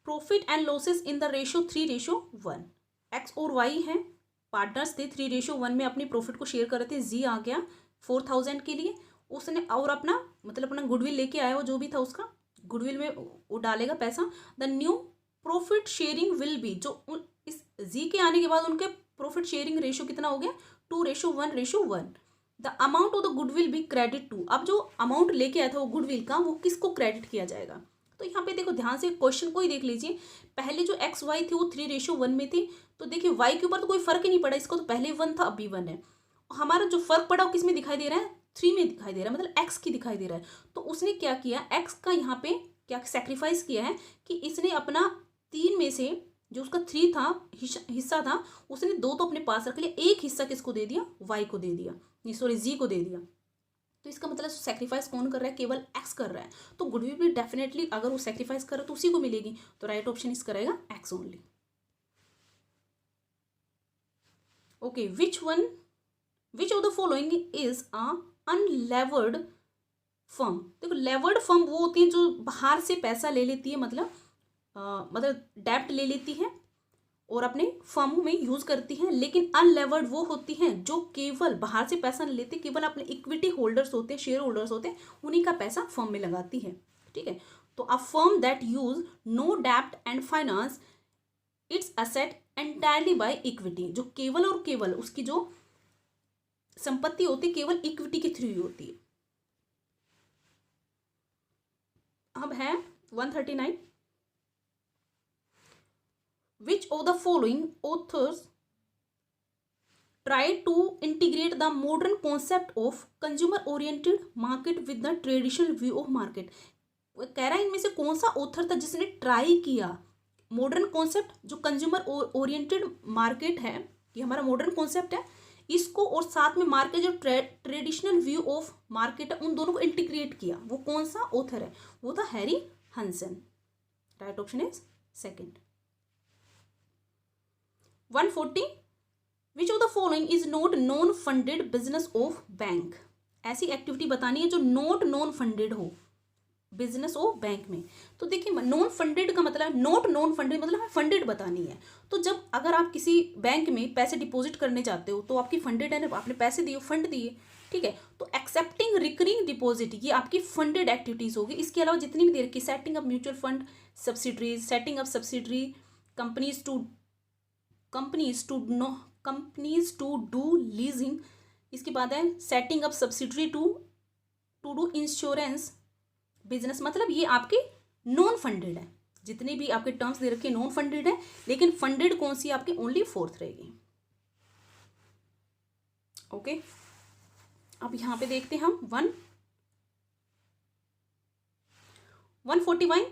profit and losses in the ratio 3:1। X और वाई हैं पार्टनर्स थे, 3:1 में अपनी प्रॉफिट को शेयर कर रहे थे। जी आ गया 4000 के लिए, उसने और अपना मतलब अपना गुडविल लेके आया, वो जो भी था उसका गुडविल में वो डालेगा पैसा। The new profit sharing will be, जो इस जी के आने के बाद उनके प्रॉफिट शेयरिंग रेशो कितना हो गया, 2:1:1। The amount of the goodwill be credit to, अब जो अमाउंट लेके आया था वो गुडविल का, वो किसको क्रेडिट किया जाएगा। तो यहाँ पे देखो ध्यान से क्वेश्चन को ही देख लीजिए, पहले जो एक्स वाई थी वो 3:1 में थी, तो देखिए वाई के ऊपर तो कोई फर्क ही नहीं पड़ा, इसका तो पहले 1 था अभी 1 है। हमारा जो फर्क पड़ा वो किस में दिखाई दे रहा है, 3 में दिखाई दे रहा है, मतलब एक्स की दिखाई दे रहा है। तो उसने क्या किया, एक्स का यहाँ पे क्या सेक्रीफाइस किया है कि इसने अपना 3 में से जो उसका 3 था हिस्सा था, उसने 2 तो अपने पास रख लिया, एक हिस्सा किसको दे दिया, वाई को दे दिया, सॉरी जी को दे दिया। तो इसका मतलब सेक्रीफाइस कौन कर रहा है, केवल एक्स कर रहा है। तो गुडविल भी डेफिनेटली अगर वो सेक्रीफाइस कर रहा है तो उसी को मिलेगी, तो राइट ऑप्शन इसका रहेगा x only. Okay, which of the following is a unlevered firm. देखो लेवर्ड फर्म वो होती है जो बाहर से पैसा ले लेती है, मतलब डेब्ट ले लेती है और अपने फर्म में यूज करती हैं, लेकिन अनलेवर्ड वो होती हैं जो केवल बाहर से पैसा नहीं लेते, केवल अपने इक्विटी होल्डर्स होते हैं, शेयर होल्डर्स होते हैं, उन्हीं का पैसा फर्म में लगाती है। ठीक है, तो a firm that use no डेब्ट and finance its asset entirely by equity, जो केवल और केवल उसकी जो संपत्ति होती है केवल इक्विटी के थ्रू होती है। अब है 139, which of the following authors try to integrate the modern concept of consumer oriented market with the traditional view of market। कह रहा है इनमें से कौन सा ऑथर था जिसने ट्राई किया मॉडर्न कॉन्सेप्ट, जो कंज्यूमर ओरिएंटेड मार्केट है, ये हमारा मॉडर्न कॉन्सेप्ट है, इसको और साथ में मार्केट जो ट्रेडिशनल व्यू ऑफ मार्केट है उन दोनों को इंटीग्रेट किया, वो कौन सा ऑथर है, वो था Harry Hanson. Right option is second. 140, which of the following is not non funded business of bank. ऐसी एक्टिविटी बतानी है जो नॉन फंडेड हो बिजनेस ऑफ बैंक में। तो देखिए नॉन फंडेड का मतलब नॉन फंडेड मतलब हमें फंडेड बतानी है। तो जब अगर आप किसी बैंक में पैसे डिपॉजिट करने जाते हो तो आपकी फंडेड है ना, आपने पैसे दिए, फंड दिए, ठीक है। तो एक्सेप्टिंग रिकरिंग डिपॉजिट ये आपकी फंडेड एक्टिविटीज होगी। इसके अलावा जितनी भी देर की setting up mutual fund subsidiaries, setting up subsidiary companies to companies to do leasing. इसके बाद है setting up subsidiary to do insurance business. मतलब ये आपके नॉन फंडेड है, जितने भी आपके टर्म्स दे रखे नॉन फंडेड है, लेकिन फंडेड कौन सी आपकी ओनली फोर्थ रहेगी। ओके, अब यहां पे देखते हैं हम 141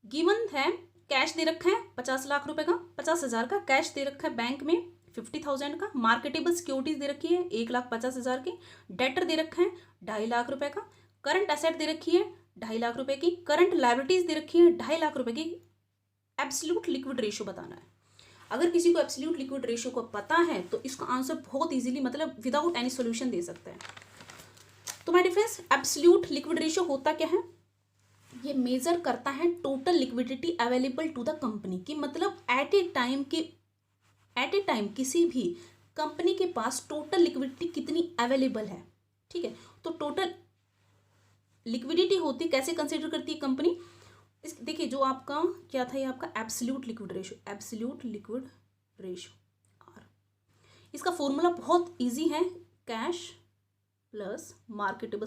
गिवन है, कैश दे रखा है 50 लाख रुपए का, 50,000 का कैश दे रखा है बैंक में 50,000 का, मार्केटेबल सिक्योरिटीज दे रखी है 1,50,000 की, डेटर दे रखा है 2.5 लाख रुपए का, करंट एसेट दे रखी है 2.5 लाख रुपए की, करंट लायबिलिटीज दे रखी है 2.5 लाख रुपए की। एब्सोल्यूट लिक्विड रेशियो बताना है। अगर किसी को एब्सोल्यूट लिक्विड रेशियो को पता है तो इसका आंसर बहुत इजीली, मतलब विदाउट एनी सॉल्यूशन दे सकता है। तो my dear friends, absolute liquid ratio होता क्या है? ये मेजर करता है total liquidity available to the company की, मतलब एट ए टाइम किसी भी कंपनी के पास टोटल लिक्विडिटी कितनी अवेलेबल है। ठीक है, तो टोटल लिक्विडिटी होती कैसे कंसिडर करती है कंपनी? इस देखिए, जो आपका क्या था, ये आपका एब्सोल्यूट लिक्विड रेशियो आर। इसका फॉर्मूला बहुत इजी है, cash plus marketable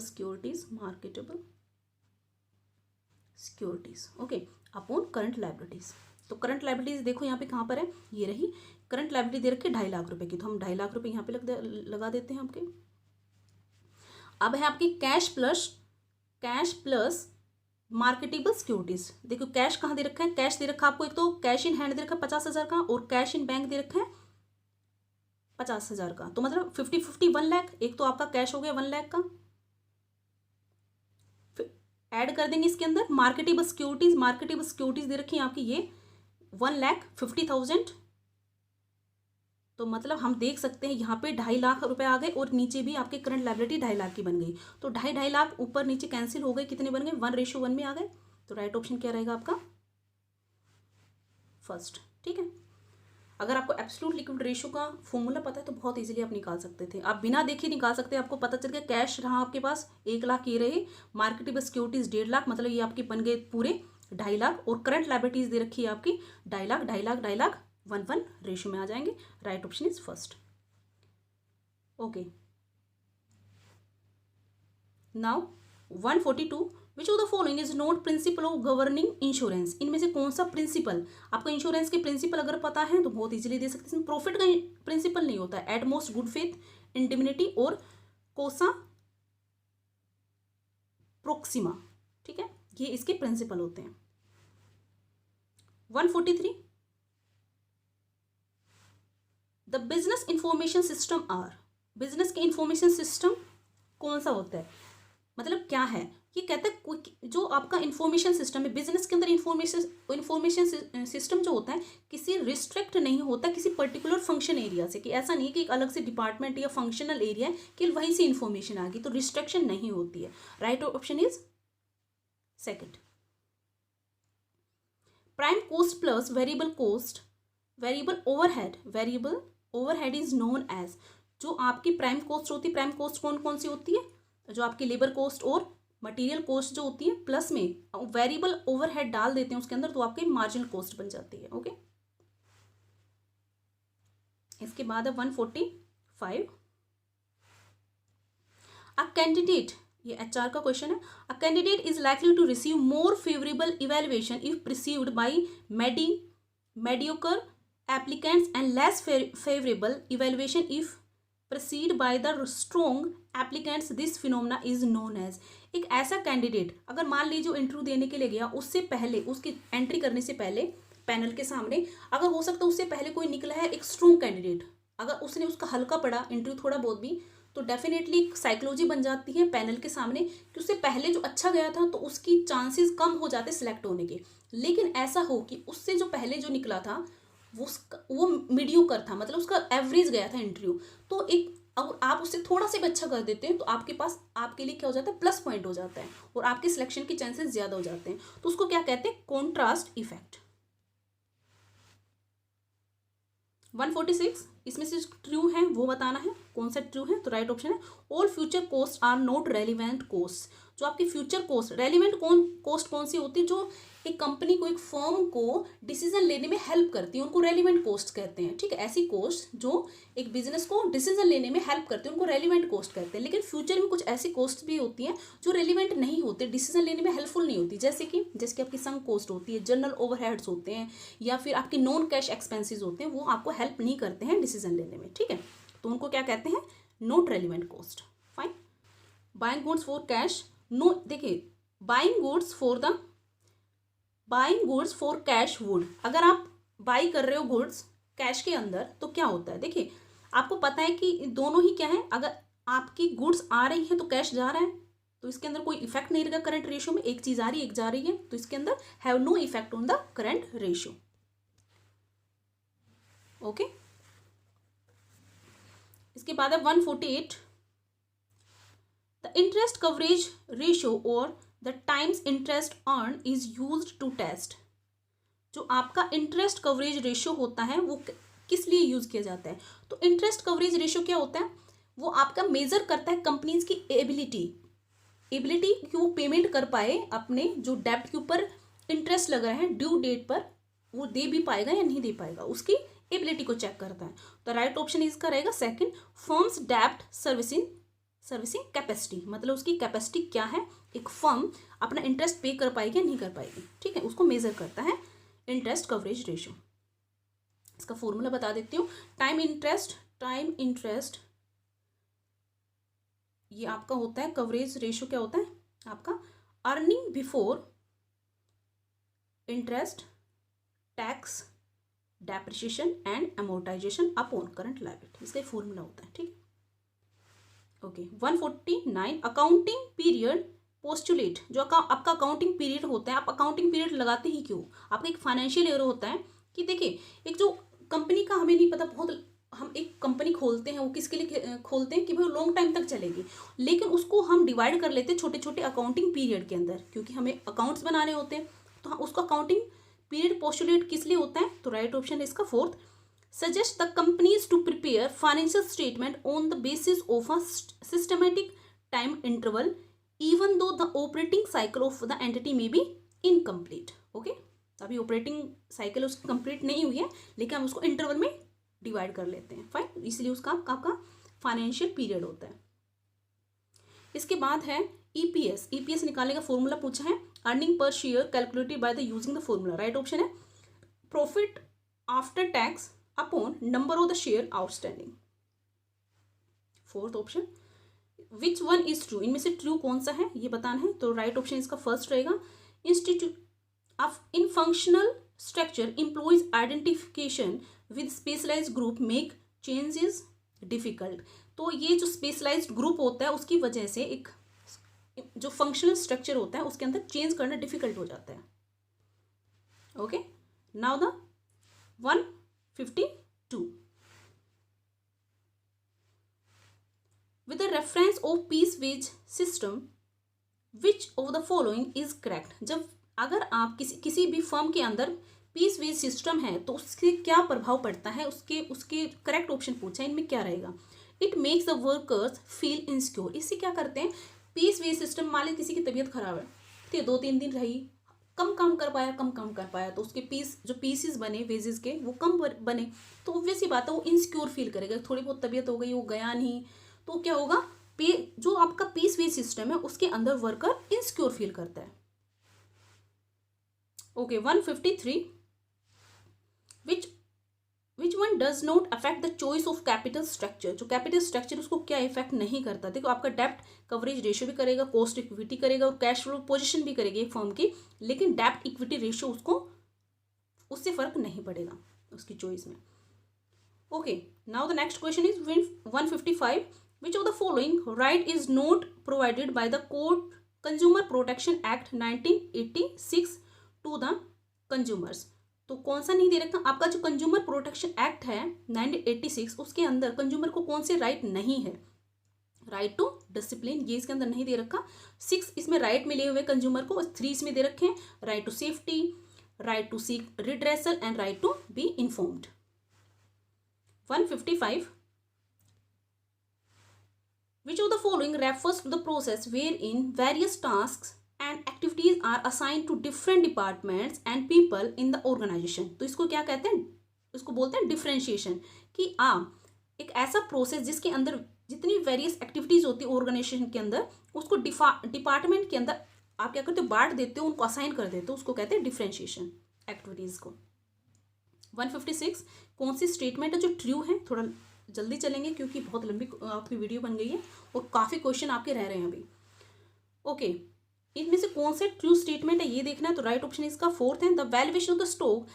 securities okay upon current liabilities. तो करंट लायबिलिटीज देखो यहाँ पे कहाँ पर है, ये रही करंट लायबिलिटी दे रखी है 2.5 लाख रुपए की, तो हम 2.5 लाख रुपए यहाँ पे लगा देते हैं आपके। अब है आपकी कैश प्लस मार्केटेबल सिक्योरिटीज। देखो कैश कहाँ दे रखा है, कैश दे रखा है आपको, एक तो कैश इन हैंड दे रखा है 50,000 का, और कैश इन बैंक दे रखा है 50,000 का, तो मतलब 50-50 1 लाख। एक तो आपका कैश हो गया 1 लाख का, ऐड कर देंगे इसके अंदर मार्केटेबल सिक्योरिटीज दे रखी है आपकी ये 1,50,000। तो मतलब हम देख सकते हैं यहाँ पे 2.5 लाख रुपए आ गए, और नीचे भी आपके करंट लायबिलिटी 2.5 लाख की बन गई। तो 2.5 लाख ऊपर नीचे कैंसिल हो गए, कितने बन गए 1:1 में आ गए। तो राइट ऑप्शन क्या रहेगा आपका? फर्स्ट। ठीक है, अगर आपको एब्सोल्यूट लिक्विड रेशियो का फॉर्मूला पता है तो बहुत इजीली आप निकाल सकते थे, आप बिना देखे निकाल सकते हैं। आपको पता चल गया कैश रहा आपके पास 1 लाख ये रहे, मार्केटेबल सिक्योरिटीज 1.5 लाख, मतलब ये आपके बन गए पूरे 2.5 लाख, और करंट लायबिलिटीज दे रखी है आपकी 2.5 लाख 2.5 लाख 1:1 रेशियो में आ जाएंगे। Right option is first. Okay, now 142 which of the following is not principle of governing insurance. इनमें से कौन सा प्रिंसिपल, आपको इंश्योरेंस के प्रिंसिपल अगर पता है तो बहुत इजीली दे सकते हैं। प्रॉफिट का प्रिंसिपल नहीं होता है, at most good faith, indemnity और कोसा प्रोक्सिमा। ठीक है, ये इसके प्रिंसिपल होते हैं। 143 the business information system are. Business के इंफॉर्मेशन सिस्टम कौन सा होता है, मतलब क्या है? ये कहता है जो आपका इंफॉर्मेशन सिस्टम है बिजनेस के अंदर, इंफॉर्मेशन सिस्टम जो होता है किसी रिस्ट्रिक्ट नहीं होता किसी पर्टिकुलर फंक्शन एरिया से, कि ऐसा नहीं कि एक अलग से डिपार्टमेंट या फंक्शनल एरिया है कि वहीं से इंफॉर्मेशन आ गई, तो रिस्ट्रिक्शन नहीं होती है। Right option is second. Prime cost plus variable overhead is known as. जो आपकी प्राइम कॉस्ट होती है, प्राइम कॉस्ट कौन कौन सी होती है? जो आपकी लेबर कॉस्ट और मटेरियल कॉस्ट जो होती है, प्लस में वेरिएबल ओवरहेड डाल देते हैं उसके अंदर, तो आपकी मार्जिनल कॉस्ट बन जाती है। ओके, इसके बाद है 145 अ कैंडिडेट, ये HR का क्वेश्चन है। A candidate is likely to receive more favourable evaluation if perceived by mediocre applicants and less favorable evaluation if proceed by the strong applicants. This phenomena is known as। एक ऐसा candidate अगर मान लीजिए interview देने के लिए गया, उससे पहले उसकी एंट्री करने से पहले पैनल के सामने अगर हो सकता है उससे पहले कोई निकला है एक स्ट्रॉन्ग कैंडिडेट, अगर उसने उसका हल्का पड़ा इंटरव्यू थोड़ा बहुत भी, तो डेफिनेटली साइकोलॉजी बन जाती है पैनल के सामने कि उससे पहले जो अच्छा गया था तो उसकी चांसेस कम हो जाते सिलेक्ट होने के। लेकिन ऐसा हो कि उससे जो पहले जो निकला था वो मीडियोकर था, मतलब उसका एवरेज गया था इंटरव्यू, तो एक अगर आप उससे थोड़ा सा भी अच्छा कर देते हैं तो आपके पास आपके लिए क्या हो जाता है, प्लस पॉइंट हो जाता है और आपके सिलेक्शन के चांसेस ज़्यादा हो जाते हैं। तो उसको क्या कहते हैं, कॉन्ट्रास्ट इफेक्ट। 146 इसमें से ट्रू है वो बताना है, कौन सा ट्रू है, तो राइट ऑप्शन है all future cost are not relevant cost. जो आपकी फ्यूचर कोस्ट, रेलिवेंट कोस्ट कौन सी होती है, जो एक कंपनी को, एक फर्म को डिसीजन लेने में हेल्प करती है, उनको रेलिवेंट कोस्ट कहते हैं। ठीक है, ऐसी कोस्ट जो एक बिजनेस को डिसीजन लेने में हेल्प करती है उनको रेलिवेंट कोस्ट कहते हैं। लेकिन फ्यूचर में कुछ ऐसी कोस्ट भी होती हैं जो रेलिवेंट नहीं होते, डिसीजन लेने में हेल्पफुल नहीं होती, जैसे कि आपकी संक कॉस्ट होती है, जनरल ओवरहेड्स होते हैं, या फिर आपकी नॉन कैश एक्सपेंसेस होते हैं, वो आपको हेल्प नहीं करते हैं डिसीजन लेने में। ठीक है, तो उनको क्या कहते हैं, not relevant cost. Fine. Buying goods for cash, no, देखिए buying goods for cash would, अगर आप बाई कर रहे हो गुड्स कैश के अंदर तो क्या होता है, देखिए आपको पता है कि दोनों ही क्या है, अगर आपकी गुड्स आ रही है तो कैश जा रहा है, तो इसके अंदर कोई इफेक्ट नहीं रहेगा करंट रेशियो में, एक चीज आ रही है एक जा रही है, तो इसके अंदर have no effect on the current ratio. Okay, इसके बाद है 148, द इंटरेस्ट कवरेज रेशियो और the times interest earn is used to test, जो आपका इंटरेस्ट कवरेज रेशियो होता है वो किस लिए यूज किया जाता है, तो इंटरेस्ट कवरेज रेशियो क्या होता है, वो आपका मेजर करता है कंपनीज की एबिलिटी कि वो पेमेंट कर पाए अपने जो डेब्ट के ऊपर इंटरेस्ट लग रहा है ड्यू डेट पर, वो दे भी पाएगा या नहीं दे पाएगा, उसकी एबिलिटी को चेक करता है। तो राइट ऑप्शन इसका रहेगा सेकंड, फर्म्स डेब्ट सर्विसिंग कैपेसिटी, मतलब उसकी कैपेसिटी क्या है, एक फर्म अपना इंटरेस्ट पे कर पाएगी या नहीं कर पाएगी। ठीक है, उसको मेजर करता है इंटरेस्ट कवरेज रेशियो। इसका फॉर्मूला बता देती हूँ, टाइम इंटरेस्ट ये आपका होता है, कवरेज रेशियो क्या होता है आपका, earning before interest tax depreciation and amortisation upon current liability, इसका फॉर्मूला होता है। ठीक, ओके। 149, अकाउंटिंग पीरियड पोस्टुलेट, जो आपका अकाउंटिंग पीरियड होता है, आप अकाउंटिंग पीरियड लगाते ही क्यों, आपका एक फाइनेंशियल ईयर होता है कि देखिए एक जो कंपनी का हमें नहीं पता, बहुत हम एक कंपनी खोलते हैं वो किसके लिए खोलते हैं कि भाई लॉन्ग टाइम तक चलेगी, लेकिन उसको हम डिवाइड कर लेते हैं छोटे छोटे अकाउंटिंग पीरियड के अंदर, क्योंकि हमें अकाउंट्स बनाने होते हैं, तो हम उसको अकाउंटिंग पीरियड पोस्टुलेट किस लिए होता है, तो राइट ऑप्शन है इसका fourth, suggest the companies to prepare financial statement on the basis of a systematic time interval even though the operating cycle of the entity may be incomplete. Okay, अभी operating cycle उसकी complete नहीं हुई है, लेकिन हम उसको interval में divide कर लेते हैं। फाइन, इसलिए उसका आपका फाइनेंशियल पीरियड होता है। इसके बाद है ईपीएस निकालने का फॉर्मूला पूछा है, earning per share calculated by the using the formula. Right option है profit after tax upon number of the share outstanding. Fourth option, which one is true, इनमें से ट्रू कौन सा है ये बताना है, तो राइट ऑप्शन इसका फर्स्ट रहेगा, institute in functional structure employees identification with specialised group make changes difficult, तो ये जो स्पेशलाइज्ड ग्रुप होता है उसकी वजह से एक जो फंक्शनल स्ट्रक्चर होता है उसके अंदर चेंज करना डिफिकल्ट हो जाता है। Okay, now the 152, with the reference of piece wage system which of the following is correct, जब अगर आप किसी भी फर्म के अंदर पीस वेज सिस्टम है तो उसके क्या प्रभाव पड़ता है, उसके करेक्ट ऑप्शन पूछा है, इनमें क्या रहेगा, it makes the workers feel insecure, इससे क्या करते हैं, पीस वेज सिस्टम मान ली किसी की तबीयत खराब है, तो 2-3 दिन रही, कम काम कर पाया तो उसके जो पीसेस बने वेजेस के वो कम बने, तो ऑब्वियस ही बात है वो इनसिक्योर फील करेगा, थोड़ी बहुत तबीयत हो गई वो गया नहीं, तो क्या होगा, जो आपका पीस वेज सिस्टम है उसके अंदर वर्कर इनसिक्योर फील करता है। Okay, 153, which one does not affect the choice of capital structure, जो कैपिटल स्ट्रक्चर उसको क्या इफेक्ट नहीं करता, देखो आपका डेब्ट कवरेज रेशियो भी करेगा, कॉस्ट इक्विटी करेगा और कैश फ्लो पोजीशन भी करेगी एक फर्म की, लेकिन डेब्ट इक्विटी रेशियो उससे फर्क नहीं पड़ेगा उसकी चॉइस में। Okay, now the next question is 155, which of the following right is not provided by the Consumer Protection Act 1986 to the consumers, तो कौन सा नहीं दे रखा, आपका जो कंज्यूमर प्रोटेक्शन एक्ट है 1986 उसके अंदर कंज्यूमर को कौन से राइट नहीं है, राइट टू डिसिप्लिन ये इसके अंदर नहीं दे रखा, 6 इसमें राइट मिले हुए कंज्यूमर को, 3 इसमें दे रखे हैं, right to safety, right to seek redressal and right to be informed. 155, Which of the following refers to the process wherein various tasks and activities are assigned to different departments and people in the organization? तो इसको क्या कहते हैं? इसको बोलते हैं differentiation, कि एक ऐसा प्रोसेस जिसके अंदर जितनी वेरियस एक्टिविटीज होती है ऑर्गेनाइजेशन के अंदर, उसको डिपार्टमेंट के अंदर आप क्या करते हो, बांट देते हो, उनको असाइन कर देते हो, उसको कहते हैं डिफरेंशिएशन एक्टिविटीज को। 156 कौन सी स्टेटमेंट है जो ट्रू है? थोड़ा जल्दी चलेंगे क्योंकि बहुत लंबी आपकी वीडियो बन गई है और काफ़ी क्वेश्चन आपके रह रहे हैं अभी। ओके, इनमें से कौन से ट्रू स्टेटमेंट है ये देखना है। तो राइट ऑप्शन इसका फोर्थ है, the valuation of the stock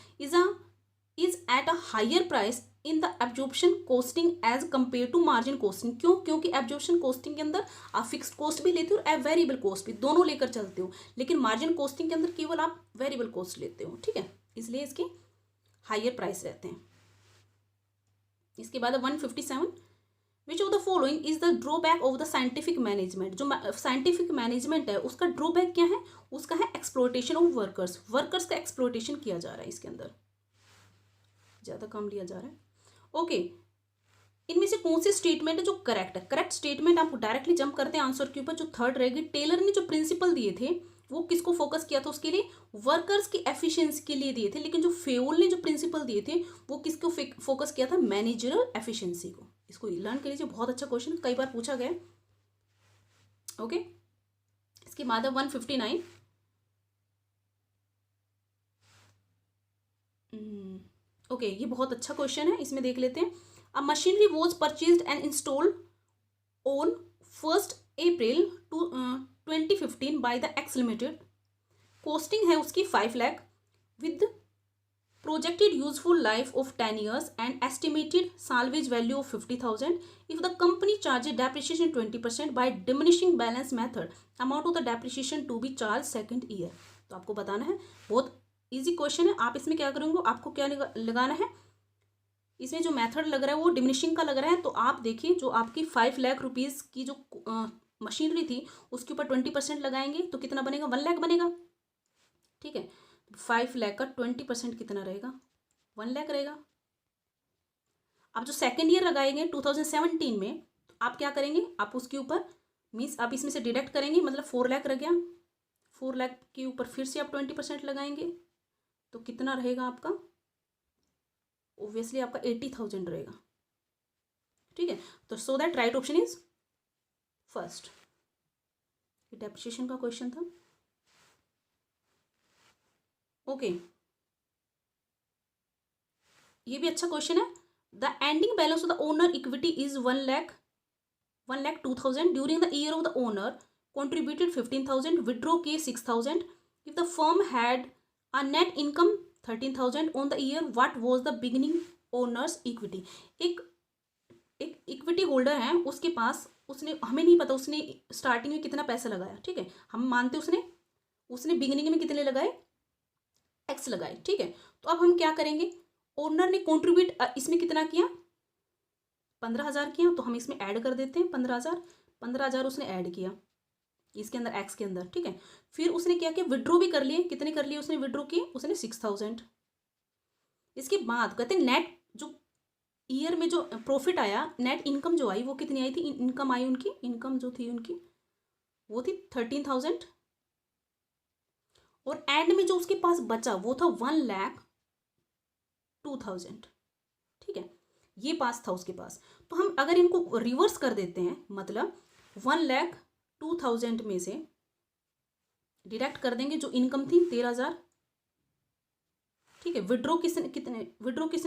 is at a higher price in the absorption costing as compare to marginal costing. क्यों? क्योंकि एब्जॉर्प्शन कॉस्टिंग के अंदर आप फिक्स्ड कॉस्ट भी लेते हो और वेरिएबल कॉस्ट भी, दोनों लेकर चलते हो, लेकिन मार्जिन कॉस्टिंग के अंदर केवल आप वेरिएबल कॉस्ट लेते हो। ठीक है, इसलिए इसके हायर प्राइस रहते हैं। इसके बाद 157, विच of the following is the drawback of the scientific management. जो साइंटिफिक मैनेजमेंट है उसका ड्रॉबैक क्या है? उसका है एक्सप्लॉयटेशन ऑफ वर्कर्स। वर्कर्स का एक्सप्लॉयटेशन किया जा रहा है, इसके अंदर ज़्यादा काम लिया जा रहा है। ओके, इनमें से कौन सी स्टेटमेंट है जो करेक्ट है? करेक्ट स्टेटमेंट आपको डायरेक्टली जंप करते हैं आंसर के ऊपर, जो थर्ड रहेगी। टेलर ने जो प्रिंसिपल दिए थे वो किसको फोकस किया था? उसके लिए वर्कर्स की एफिशिएंसी के लिए दिए थे, लेकिन जो फेओल ने जो प्रिंसिपल दिए थे वो किसको फोकस किया था? मैनेजरल एफिशिएंसी को। इसको लर्न कर लीजिए, बहुत अच्छा क्वेश्चन, कई बार पूछा गया। ओके, इसके बाद 159, ओके, ये बहुत अच्छा क्वेश्चन है, इसमें देख लेते हैं। A machinery was purchased and installed on 1 April 2015 by the X limited. Costing है उसकी 5 lakh with projected useful life of 10 years and estimated salvage value of 50,000। If the company charges depreciation 20% by diminishing balance method, amount of the depreciation to be charge second year. तो आपको बताना है, बहुत easy question है। आप इसमें क्या करेंगे, आपको क्या लगाना है, इसमें जो मेथड लग रहा है वो डिमिनिशिंग का लग रहा है। तो आप देखिए, जो आपकी 5 लाख रुपीज़ की जो मशीनरी थी उसके ऊपर 20% लगाएंगे तो कितना बनेगा? 1 लाख बनेगा। ठीक है, 5 लाख का 20% कितना रहेगा? 1 लाख रहेगा। आप जो सेकेंड ईयर लगाएंगे 2017 में, तो आप क्या करेंगे, आप उसके ऊपर मीन्स आप इसमें से डिडक्ट करेंगे, मतलब 4 लाख रह गया। 4 लाख के ऊपर फिर से आप 20% लगाएंगे तो कितना रहेगा आपका? ऑब्वियसली आपका 80,000 रहेगा। ठीक है, तो so that right option is first. ये डेप्रिसिएशन का क्वेश्चन था। ओके, ये भी अच्छा क्वेश्चन है। The ending balance of the owner equity is 1,02,000 during the year of the owner contributed 15,000, withdraw के 6,000। if the firm had a net income 13,000 on the year, what was the beginning owners equity? एक equity holder है, उसके पास, उसने, हमें नहीं पता उसने starting में कितना पैसा लगाया। ठीक है, हम मानते उसने बिगिनिंग में कितने लगाए? एक्स लगाए। ठीक है, तो अब हम क्या करेंगे, ओनर ने कॉन्ट्रीब्यूट इसमें कितना किया? 15,000 किया, तो हम इसमें ऐड कर देते हैं 15,000 उसने ऐड किया इसके अंदर, एक्स के अंदर। ठीक है, फिर उसने क्या किया? विड्रॉ भी कर लिए। कितने कर लिए उसने विड्रॉ किए? उसने 6,000। इसके बाद कहते हैं नेट जो ईयर में जो प्रॉफिट आया, नेट इनकम जो आई वो कितनी आई थी? इनकम आई उनकी, इनकम जो थी उनकी वो थी 13,000। और एंड में जो उसके पास बचा वो था 1,02,000। ठीक है, ये पास था उसके पास। तो हम अगर इनको रिवर्स कर देते हैं, मतलब 1,02,000 में से डिडक्ट कर देंगे जो इनकम थी 13,000। ठीक है, विड्रॉ किसने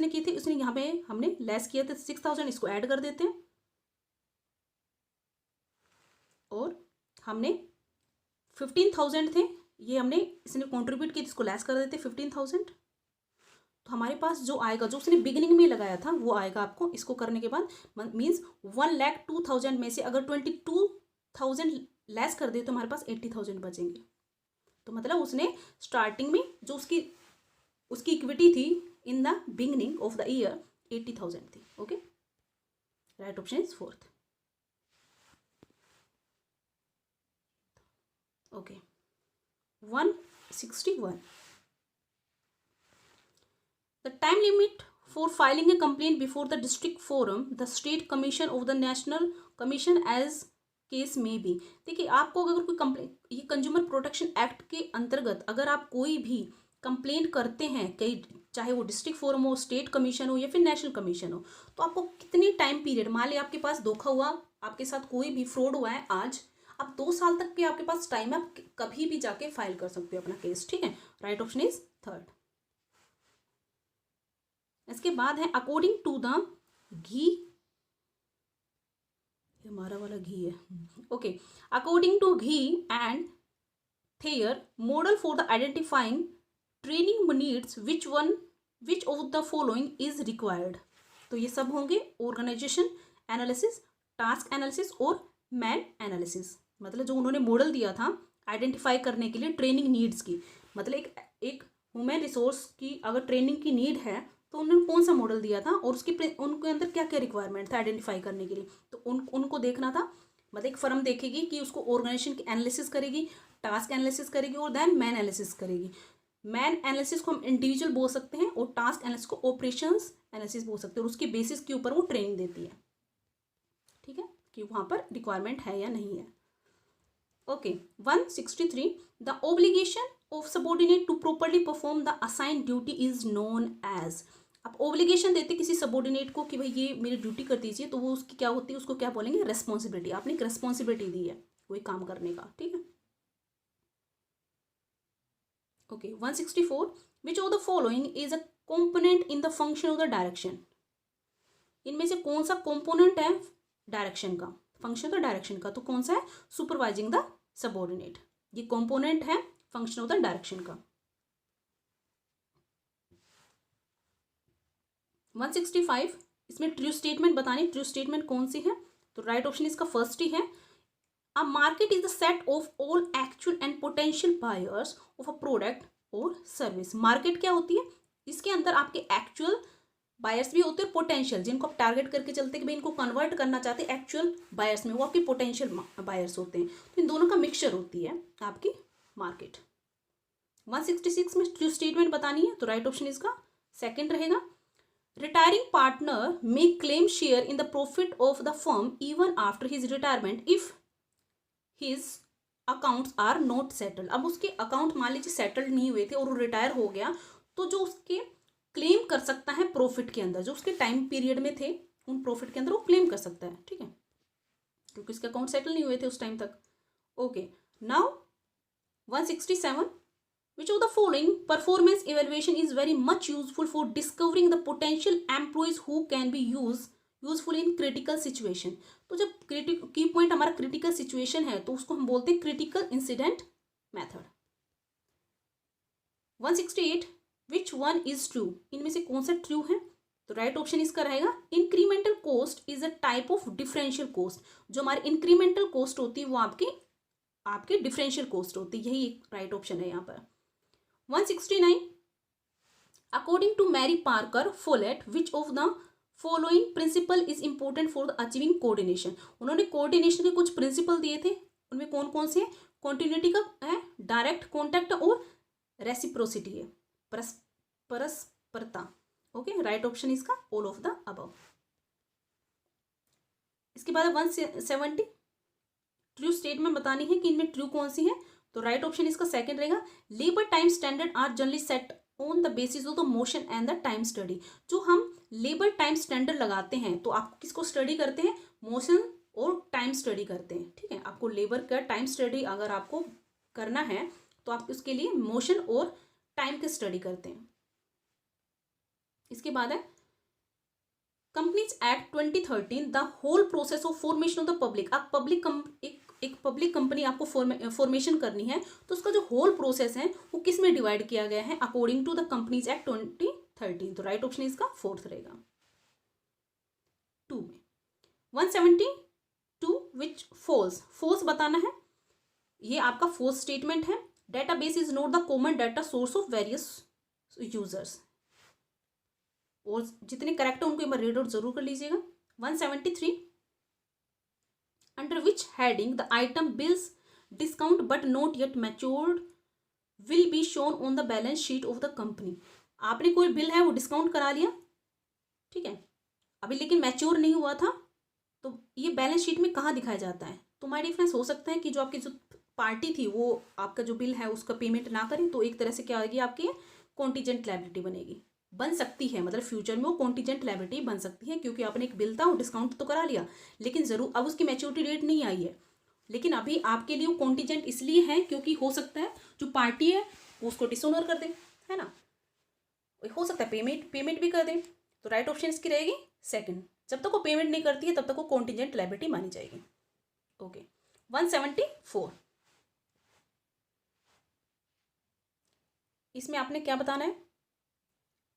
की थी? उसने यहाँ पे हमने लेस किया था 6,000, इसको ऐड कर देते हैं। और हमने 15,000 थे, ये हमने इसने कंट्रीब्यूट किया, इसको लेस कर देते 15,000। तो हमारे पास जो आएगा, जो उसने बिगिनिंग में लगाया था वो आएगा आपको। इसको करने के बाद मीन्स 1,02,000 में से अगर 22,000 लेस कर दे तो हमारे पास 80,000 बचेंगे। तो मतलब उसने स्टार्टिंग में जो उसकी इक्विटी थी in the beginning of the year 80,000 थी। Okay, right option is fourth. Okay, 161, the time limit for filing a complaint before the district forum, the state commission of the national commission as case में भी, देखिए आपको अगर कोई complain, ये consumer protection act के अंतर्गत अगर आप कोई भी कंप्लेंट करते हैं, कई चाहे वो डिस्ट्रिक्ट फोरम हो, स्टेट कमीशन हो या फिर नेशनल कमीशन हो, तो आपको कितनी टाइम पीरियड, मान लिया आपके पास धोखा हुआ, आपके साथ कोई भी फ्रॉड हुआ है आज, अब 2 साल तक के आपके पास टाइम है, आप कभी भी जाके फाइल कर सकते हो अपना केस, ठीक है। Right option is third. इसके बाद है अकॉर्डिंग टू द घी, हमारा वाला घी है, okay, according to ghee and Thayer model for the identifying training needs which of the following is required. तो ये सब होंगे ऑर्गेनाइजेशन एनालिसिस, टास्क एनालिसिस और मैन एनालिसिस। मतलब जो उन्होंने मॉडल दिया था आइडेंटिफाई करने के लिए ट्रेनिंग नीड्स की, मतलब एक ह्यूमन रिसोर्स की अगर ट्रेनिंग की नीड है तो उन्होंने कौन सा मॉडल दिया था और उनके अंदर क्या क्या रिक्वायरमेंट था आइडेंटिफाई करने के लिए, तो उनको देखना था। मतलब एक फर्म देखेगी कि उसको ऑर्गेनाइजेशन की एनालिसिस करेगी, टास्क एनालिसिस करेगी और देन मैन एनालिसिस करेगी। मैन एनालिसिस को हम इंडिविजुअल बोल सकते हैं और टास्क एनालिसिस को ऑपरेशंस एनालिसिस बोल सकते हैं, और उसके बेसिस के ऊपर वो ट्रेनिंग देती है, ठीक है, कि वहाँ पर रिक्वायरमेंट है या नहीं है। Okay, 163 the obligation of subordinate to properly perform the assigned duty is known as. आप ऑब्लिगेशन देते किसी सबॉर्डिनेट को कि भाई ये मेरी ड्यूटी कर दीजिए, तो वो उसकी क्या होती है, उसको क्या बोलेंगे, रेस्पॉन्सिबिलिटी। आपने एक रेस्पॉन्सिबिलिटी दी है कोई काम करने का, ठीक है। Okay, 164 which of the following is a component in the function of the direction. इनमें से कौन सा कंपोनेंट है डायरेक्शन का, फंक्शन ऑफ द डायरेक्शन का, तो कौन सा है, सुपरवाइजिंग द सबॉर्डिनेट, ये कंपोनेंट है फंक्शन ऑफ द डायरेक्शन का। 165 इसमें ट्रू स्टेटमेंट बतानी, ट्रू स्टेटमेंट कौन सी है, तो राइट ऑप्शन इसका फर्स्ट ही है। A market is the set of all actual and potential buyers of a product और सर्विस। मार्केट क्या होती है, इसके अंदर आपके एक्चुअल बायर्स भी होते हैं, पोटेंशियल जिनको आप टारगेट करके चलते हैं कि भाई इनको कन्वर्ट करना चाहते हैं एक्चुअल बायर्स में, वो आपके पोटेंशियल बायर्स होते हैं, तो इन दोनों का मिक्सचर होती है आपकी मार्केट। 166 में ट्रू स्टेटमेंट बतानी है, तो राइट ऑप्शन इसका सेकंड रहेगा। Retiring partner may claim share in the profit of the firm even after his retirement if his accounts are not settled। अब उसके अकाउंट मान लीजिए सेटल्ड नहीं हुए थे और वो रिटायर हो गया, तो जो उसके क्लेम कर सकता है प्रॉफिट के अंदर, जो उसके टाइम पीरियड में थे उन प्रॉफिट के अंदर वो क्लेम कर सकता है, ठीक है, क्योंकि उसके अकाउंट सेटल नहीं हुए थे उस टाइम तक। Okay, now 167 which of the following performance evaluation is very much useful for discovering the potential employees who can be useful in critical situation। तो जब की पॉइंट हमारा क्रिटिकल सिचुएशन है तो उसको हम बोलते हैं critical incident method. 168 which one is true, इनमें से कौन सा ट्रू है, तो राइट ऑप्शन इसका रहेगा incremental cost is a type of differential cost. जो हमारी इंक्रीमेंटल कॉस्ट होती है वो आपकी डिफरेंशियल कॉस्ट होती है, यही राइट ऑप्शन है यहाँ पर। 169 according to Mary Parker Follett which of the following principle is important for the achieving coordination। उन्होंने कोऑर्डिनेशन के कुछ प्रिंसिपल दिए थे, उनमें कौन कौन से हैं, कॉन्टिन्यूटी का है, डायरेक्ट कॉन्टैक्ट और रेसिप्रोसिटी है, परस्परता। ओके, राइट ऑप्शन इसका ऑल ऑफ द अबव। इसके बाद 170 ट्रू स्टेटमेंट बतानी है कि इनमें ट्रू कौन सी है, तो राइट ऑप्शन इसका सेकंड रहेगा labour time standard are generally set on the basis of the motion and the time study. जो हम लेबर टाइम स्टैंडर्ड लगाते हैं तो आप किसको स्टडी करते हैं, मोशन और टाइम स्टडी करते हैं, ठीक है। आपको लेबर का टाइम स्टडी अगर आपको करना है तो आप उसके लिए मोशन और टाइम की स्टडी करते हैं। इसके बाद है companies act 2013 the whole process of formation of the public. आप एक पब्लिक कंपनी आपको फॉर्मेशन करनी है तो उसका जो होल प्रोसेस है वो किस में डिवाइड किया गया है, according to the companies act 2013, तो राइट ऑप्शन इसका फोर्थ रहेगा 2 में। 172 विच फॉल्स बताना है, ये आपका फोर्थ स्टेटमेंट है। Database is not the common data source of various users, और जितने करेक्ट है उनको एक बार रीड आउट जरूर कर लीजिएगा। 173 under which heading the item bills discount but not yet matured will be shown on the balance sheet of the company। आपने कोई बिल है वो डिस्काउंट करा लिया, ठीक है, अभी लेकिन मैच्योर नहीं हुआ था, तो ये बैलेंस शीट में कहाँ दिखाया जाता है, तो माय डिफरेंस हो सकता है कि जो आपकी जो पार्टी थी वो आपका जो बिल है उसका पेमेंट ना करें, तो एक तरह से क्या होगी, आपकी कॉन्टीजेंट लायबिलिटी बनेगी, बन सकती है, मतलब फ्यूचर में वो कॉन्टीजेंट लायबिलिटी बन सकती है, क्योंकि आपने एक बिल था वो डिस्काउंट तो करा लिया, लेकिन जरूर अब उसकी मैच्योरिटी डेट नहीं आई है, लेकिन अभी आपके लिए वो कॉन्टीजेंट इसलिए है क्योंकि हो सकता है जो पार्टी है वो उसको डिसऑनर कर दे, है ना, हो सकता है पेमेंट भी कर दे। तो राइट ऑप्शन इसकी रहेगी सेकंड, जब तक वो पेमेंट नहीं करती है तब तक वो कॉन्टीजेंट लायबिलिटी मानी जाएगी। ओके 174, इसमें आपने क्या बताना है,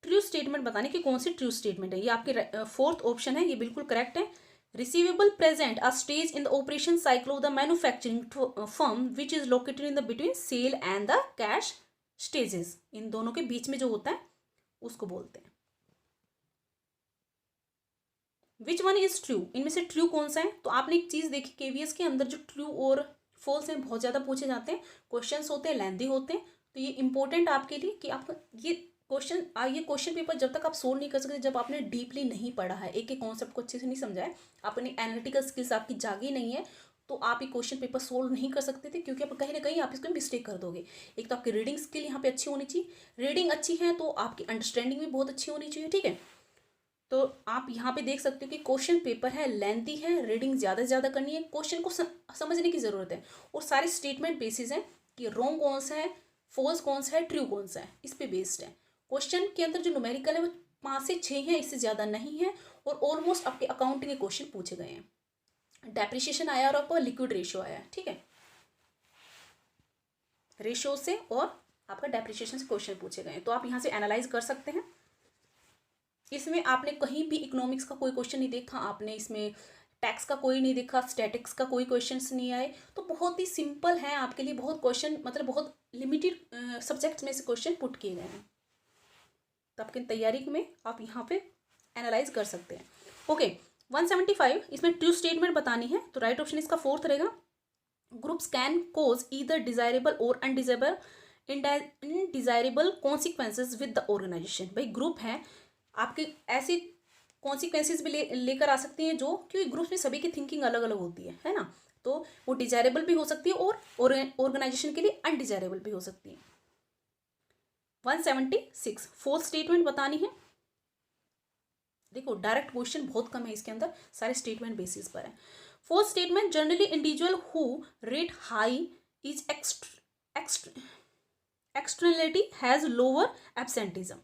ट्रू स्टेटमेंट बताने की कौन सी ट्रू स्टेटमेंट है, ये आपके फोर्थ ऑप्शन है, ये बिल्कुल करेक्ट है। Receivable present a stage in the operation cycle of the manufacturing firm which is located in the between sale and the cash stages, इन दोनों के बीच में जो होता है उसको बोलते हैं। विच वन इज ट्रू, इनमें से ट्रू कौन सा है, तो आपने एक चीज देखी केवीएस के अंदर जो ट्रू और फॉल्स हैं बहुत ज्यादा पूछे जाते हैं, क्वेश्चंस होते हैं लेंथी होते हैं, तो ये इंपॉर्टेंट आपके लिए कि आपका ये क्वेश्चन पेपर जब तक आप सोल्व नहीं कर सकते, जब आपने डीपली नहीं पढ़ा है, एक एक कॉन्सेप्ट को अच्छे से नहीं समझा है, अपनी एनालिटिकल स्किल्स आपकी जागी नहीं है, तो आप ये क्वेश्चन पेपर सोल्व नहीं कर सकते थे, क्योंकि आप कहीं ना कहीं आप इसको मिस्टेक कर दोगे। एक तो आपकी रीडिंग स्किल यहाँ पे अच्छी होनी चाहिए, रीडिंग अच्छी है तो आपकी अंडरस्टैंडिंग भी बहुत अच्छी होनी चाहिए, ठीक है। तो आप यहाँ पे देख सकते हो कि क्वेश्चन पेपर है, लेंथी है, रीडिंग ज़्यादा से ज़्यादा करनी है, क्वेश्चन को समझने की ज़रूरत है, और सारे स्टेटमेंट बेसिस हैं कि रॉन्ग कौन सा है, फॉल्स कौन सा है, ट्रू कौन सा है, इस पे बेस्ड है। क्वेश्चन के अंदर जो न्यूमेरिकल है वो 5 से 6 है, इससे ज़्यादा नहीं है, और ऑलमोस्ट आपके अकाउंटिंग के क्वेश्चन पूछे गए हैं। डेप्रिसिएशन आया और आपका लिक्विड रेशियो आया, ठीक है, रेशियो से और आपका डेप्रिसिएशन से क्वेश्चन पूछे गए हैं, तो आप यहाँ से एनालाइज कर सकते हैं। इसमें आपने कहीं भी इकोनॉमिक्स का कोई क्वेश्चन नहीं देखा, आपने इसमें टैक्स का कोई नहीं देखा, स्टैटिक्स का कोई क्वेश्चंस नहीं आए, तो बहुत ही सिंपल है आपके लिए, बहुत क्वेश्चन मतलब बहुत लिमिटेड सब्जेक्ट्स में से क्वेश्चन पुट किए गए हैं, तो आपकी तैयारी में आप यहाँ पे एनालाइज कर सकते हैं। ओके 175, इसमें ट्रू स्टेटमेंट बतानी है, तो राइट ऑप्शन इसका फोर्थ रहेगा। Groups can cause either desirable और undesirable consequences with the organisation. भाई ग्रुप है आपके, ऐसे कॉन्सिक्वेंसेज भी लेकर आ सकती हैं जो, क्योंकि ग्रुप में सभी की थिंकिंग अलग अलग होती है ना, तो वो डिजायरेबल भी हो सकती है और ऑर्गेनाइजेशन के लिए अनडिजायरेबल भी हो सकती है। 176, फोर्थ स्टेटमेंट बतानी है। देखो डायरेक्ट क्वेश्चन बहुत कम है इसके अंदर, सारे स्टेटमेंट बेसिस पर है। Fourth statement, generally individual who rate high is externality has lower absenteeism.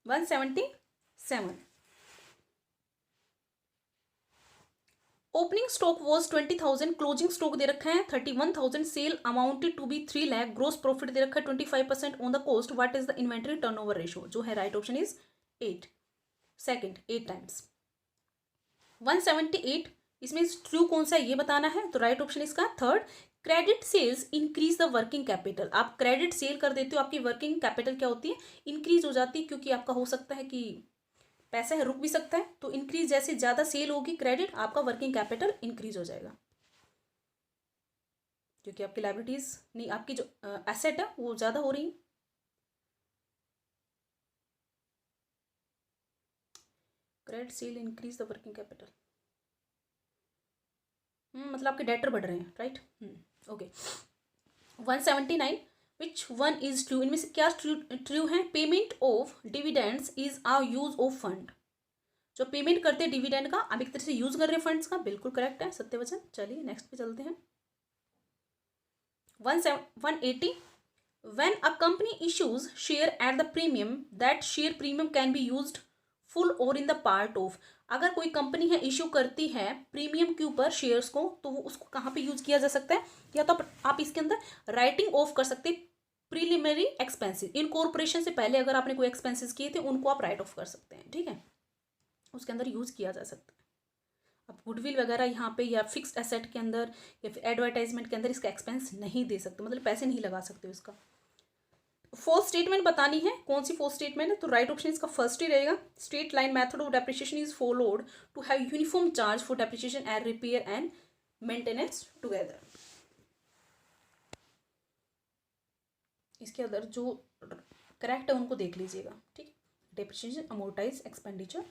177, opening stock was 20,000, closing stock दे रखा है 31,000, sale amounted to be 3 lakh, gross profit दे रखा है 25% on the cost, what is the inventory turnover ratio, जो है right option is 8, second 8 times. 178, इसमें true कौन सा है ये बताना है, तो राइट ऑप्शन इसका third, credit sales increase the working capital. आप क्रेडिट सेल कर देते हो, आपकी वर्किंग कैपिटल क्या होती है, इंक्रीज हो जाती है, क्योंकि आपका हो सकता है कि पैसा है रुक भी सकता है, तो इंक्रीज जैसे ज्यादा सेल होगी क्रेडिट, आपका वर्किंग कैपिटल इंक्रीज हो जाएगा, क्योंकि आपकी लायबिलिटीज नहीं, आपकी जो एसेट है वो ज्यादा हो रही है। Credit sale increase the working capital, मतलब आपके डेटर बढ़ रहे हैं, right. Okay 179, which one is true, इनमें से क्या ट्रू है, payment of dividends is a use of fund, जो पेमेंट करते हैं डिविडेंड का, आप एक तरह से यूज कर रहे हैं फंड्स का, बिल्कुल करेक्ट है, सत्यवचन। चलिए नेक्स्ट पे चलते हैं। 180, when a company issues share at the premium, that share premium can be used full और इन द पार्ट ऑफ। अगर कोई कंपनी है इश्यू करती है प्रीमियम के ऊपर शेयर्स को, तो वो उसको कहाँ पे यूज किया जा सकता है, या तो आप इसके अंदर राइटिंग ऑफ कर सकते हैं प्रीलिमिनरी एक्सपेंसेस, इनकॉर्पोरेशन से पहले अगर आपने कोई एक्सपेंसेस किए थे उनको आप राइट ऑफ कर सकते हैं, ठीक है, उसके अंदर यूज किया जा सकता है। अब गुडविल वगैरह यहाँ पे या फिक्स्ड एसेट के अंदर या फिर एडवर्टाइजमेंट के अंदर इसका एक्सपेंस नहीं दे सकते, मतलब पैसे नहीं लगा सकते इसका। फोर्थ स्टेटमेंट बतानी है, कौन सी फोर्थ स्टेटमेंट है, तो राइट ऑप्शन इसका फर्स्ट ही रहेगा। Straight line method of depreciation is followed to have uniform charge for depreciation and repair and maintenance together. इसके अंदर जो करेक्ट है उनको देख लीजिएगा, ठीक है। Depreciation, amortise expenditure.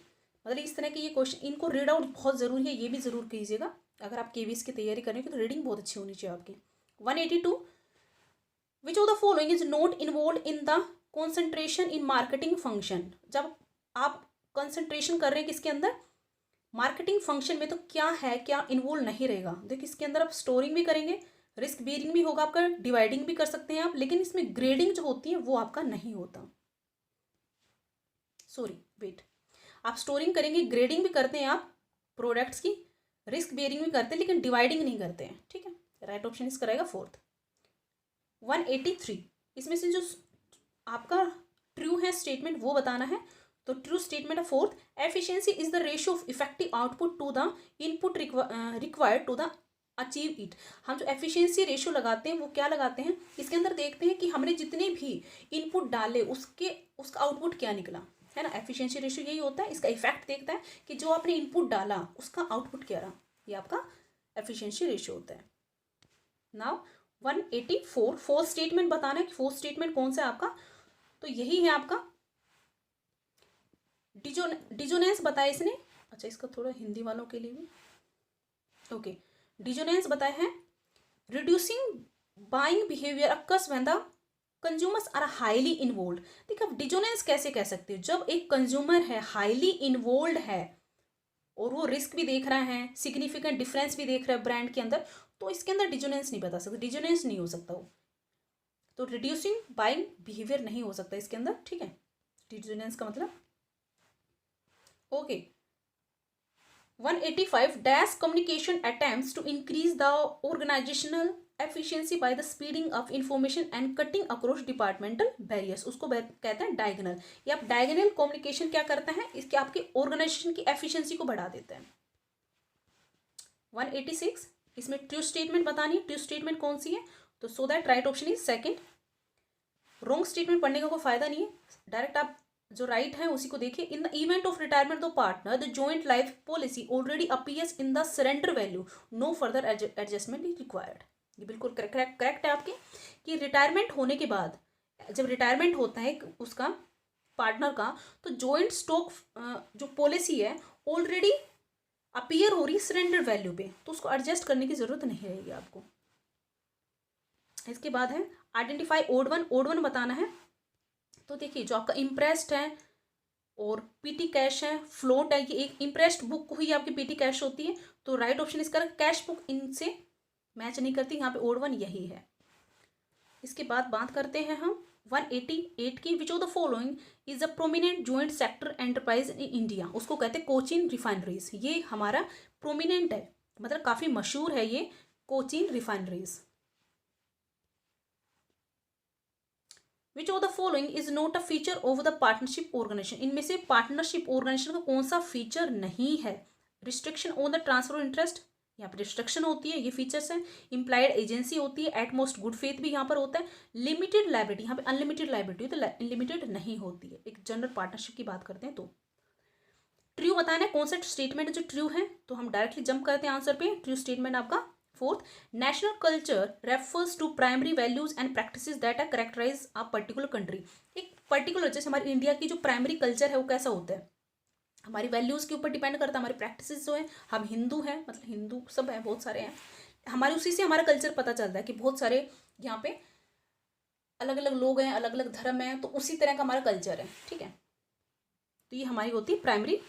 मतलब इस तरह के ये क्वेश्चन, इनको रीड आउट बहुत ज़रूरी है, ये भी ज़रूर कीजिएगा अगर आप केवीएस की तैयारी करेंगे तो रीडिंग बहुत अच्छी होनी चाहिए आपकी। 182, विच of the following is not involve in the concentration in marketing function. जब आप कंसंट्रेशन कर रहे हैं किसके अंदर, मार्केटिंग फंक्शन में, तो क्या है, क्या इन्वॉल्व नहीं रहेगा। देखिए इसके अंदर आप स्टोरिंग भी करेंगे, रिस्क बेयरिंग भी होगा आपका, डिवाइडिंग भी कर सकते हैं आप, लेकिन इसमें ग्रेडिंग जो होती है वो आपका नहीं होता। सॉरी वेट, आप स्टोरिंग करेंगे, ग्रेडिंग भी करते हैं आप प्रोडक्ट्स की, रिस्क बेयरिंग भी करते हैं, लेकिन डिवाइडिंग नहीं करते हैं। ठीक है, राइट ऑप्शन इसका रहेगा फोर्थ। 183, इसमें से जो आपका ट्रू है स्टेटमेंट वो बताना है। तो ट्रू स्टेटमेंट है fourth, efficiency is the ratio of effective output to the input required to the achieve it. हम जो एफिशिएंसी रेशियो लगाते हैं वो क्या लगाते हैं, इसके अंदर देखते हैं कि हमने जितने भी इनपुट डाले उसका आउटपुट क्या निकला, है ना। एफिशिएंसी रेशियो यही होता है, इसका इफेक्ट देखता है कि जो आपने इनपुट डाला उसका आउटपुट क्या रहा, ये आपका एफिशिएंसी रेशियो होता है। नाउ 184, फोर्थ स्टेटमेंट बताना है कि फोर्थ स्टेटमेंट कौन सा है आपका, तो यही है आपका डिजोनेंस बताया इसने। अच्छा, इसका थोड़ा हिंदी वालों के लिए भी, ओके, डिजोनेंस बताया है, reducing buying behaviour occurs when the consumers are highly involve. देखिए आप डिजोनेंस कैसे कह सकते हो, जब एक कंज्यूमर है हाईली इन्वॉल्व है और वो रिस्क भी देख रहा है, सिग्निफिकेंट डिफरेंस भी देख रहा है ब्रांड के अंदर, तो इसके अंदर डिजोनेंस नहीं बता सकते, डिजोनेंस नहीं हो सकता वो, तो रिड्यूसिंग बाइंग बिहेवियर नहीं हो सकता इसके अंदर। ठीक है, डिजोनेंस का मतलब, okay. 185, dash communication attempts to increase the organisational efficiency by the speeding of information and cutting across departmental barriers, उसको कहते हैं डायगोनल। ये आप डायगोनल कम्युनिकेशन क्या करता है, इसके आपके ऑर्गेनाइजेशन की एफिशिएंसी को बढ़ा देता है। 186, इसमें ट्रू स्टेटमेंट बतानी है, ट्रू स्टेटमेंट कौन सी है, तो so that right option is second. Wrong statement पढ़ने का कोई फायदा नहीं है, डायरेक्ट आप जो राइट है उसी को देखिए। In the event of retirement of partner the joint life policy already appears in the surrender value, no further adjustment is required. ये बिल्कुल करेक्ट है आपके, कि रिटायरमेंट होने के बाद, जब रिटायरमेंट होता है उसका पार्टनर का, तो जॉइंट स्टॉक जो पॉलिसी है ऑलरेडी अपीयर हो रही है सरेंडर वैल्यू पे, तो उसको एडजस्ट करने की जरूरत नहीं रहेगी आपको। इसके बाद है identify odd one, odd one बताना है। तो देखिए जो आपका इम्प्रेस्ड है और पीटी कैश है, फ्लोट है, ये एक इम्प्रेस्ड बुक हुई आपकी पीटी कैश होती है, तो राइट ऑप्शन इसका कैश बुक इनसे मैच नहीं करती, यहाँ पे ओड वन यही है। इसके बाद बात करते हैं हम 188 की, विच of the following is a prominent joint sector enterprise in India, उसको कहते हैं कोचिन रिफाइनरीज। ये हमारा प्रोमिनेंट है, मतलब काफ़ी मशहूर है ये Cochin refineries. Which of the following is not a feature of the partnership organisation, इनमें से पार्टनरशिप ऑर्गेनाइजेशन का कौन सा फीचर नहीं है। Restriction on the transfer interest, यहाँ पर रिस्ट्रिक्शन होती है, ये फीचर्स हैं। इम्प्लाइड एजेंसी होती है, एटमोस्ट गुड फेथ भी यहाँ पर होता है। लिमिटेड लाइबिलिटी, यहाँ पे अनलिमिटेड लाइबिलिटी तो अनलिमिटेड नहीं होती है। एक जनरल पार्टनरशिप की बात करते हैं तो ट्रू बताना है कौन सा स्टेटमेंट जो ट्रू है, तो हम डायरेक्टली जंप करते हैं आंसर पे। ट्रू स्टेटमेंट आपका fourth, national culture refers to primary values and practices that are characterise a particular country. एक पर्टिकुलर, जैसे हमारी इंडिया की जो प्राइमरी कल्चर है वो कैसा होता है, हमारी वैल्यूज़ के ऊपर डिपेंड करता है, हमारी प्रैक्टिसेस जो है, हम हिंदू हैं, मतलब हिंदू सब हैं, बहुत सारे हैं हमारे, उसी से हमारा कल्चर पता चलता है कि बहुत सारे यहाँ पे अलग अलग लोग हैं, अलग अलग धर्म हैं, तो उसी तरह का हमारा कल्चर है। ठीक है, तो ये हमारी होती है प्राइमरी,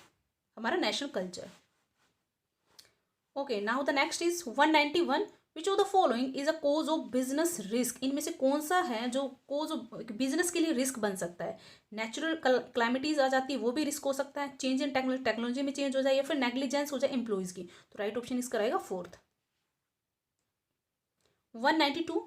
हमारा national culture. Okay, now the next is 191, which of the following is a cause of business risk, इनमें से कौन सा है जो कोज ऑफ बिजनेस के लिए रिस्क बन सकता है। नेचुरल क्लाइमेटीज आ जाती है, वो भी रिस्क हो सकता है। चेंज इन टेक्नोलॉजी में चेंज हो जाए, या फिर नेग्लिजेंस हो जाए एम्प्लॉयज की, तो राइट ऑप्शन इसका रहेगा fourth. 192,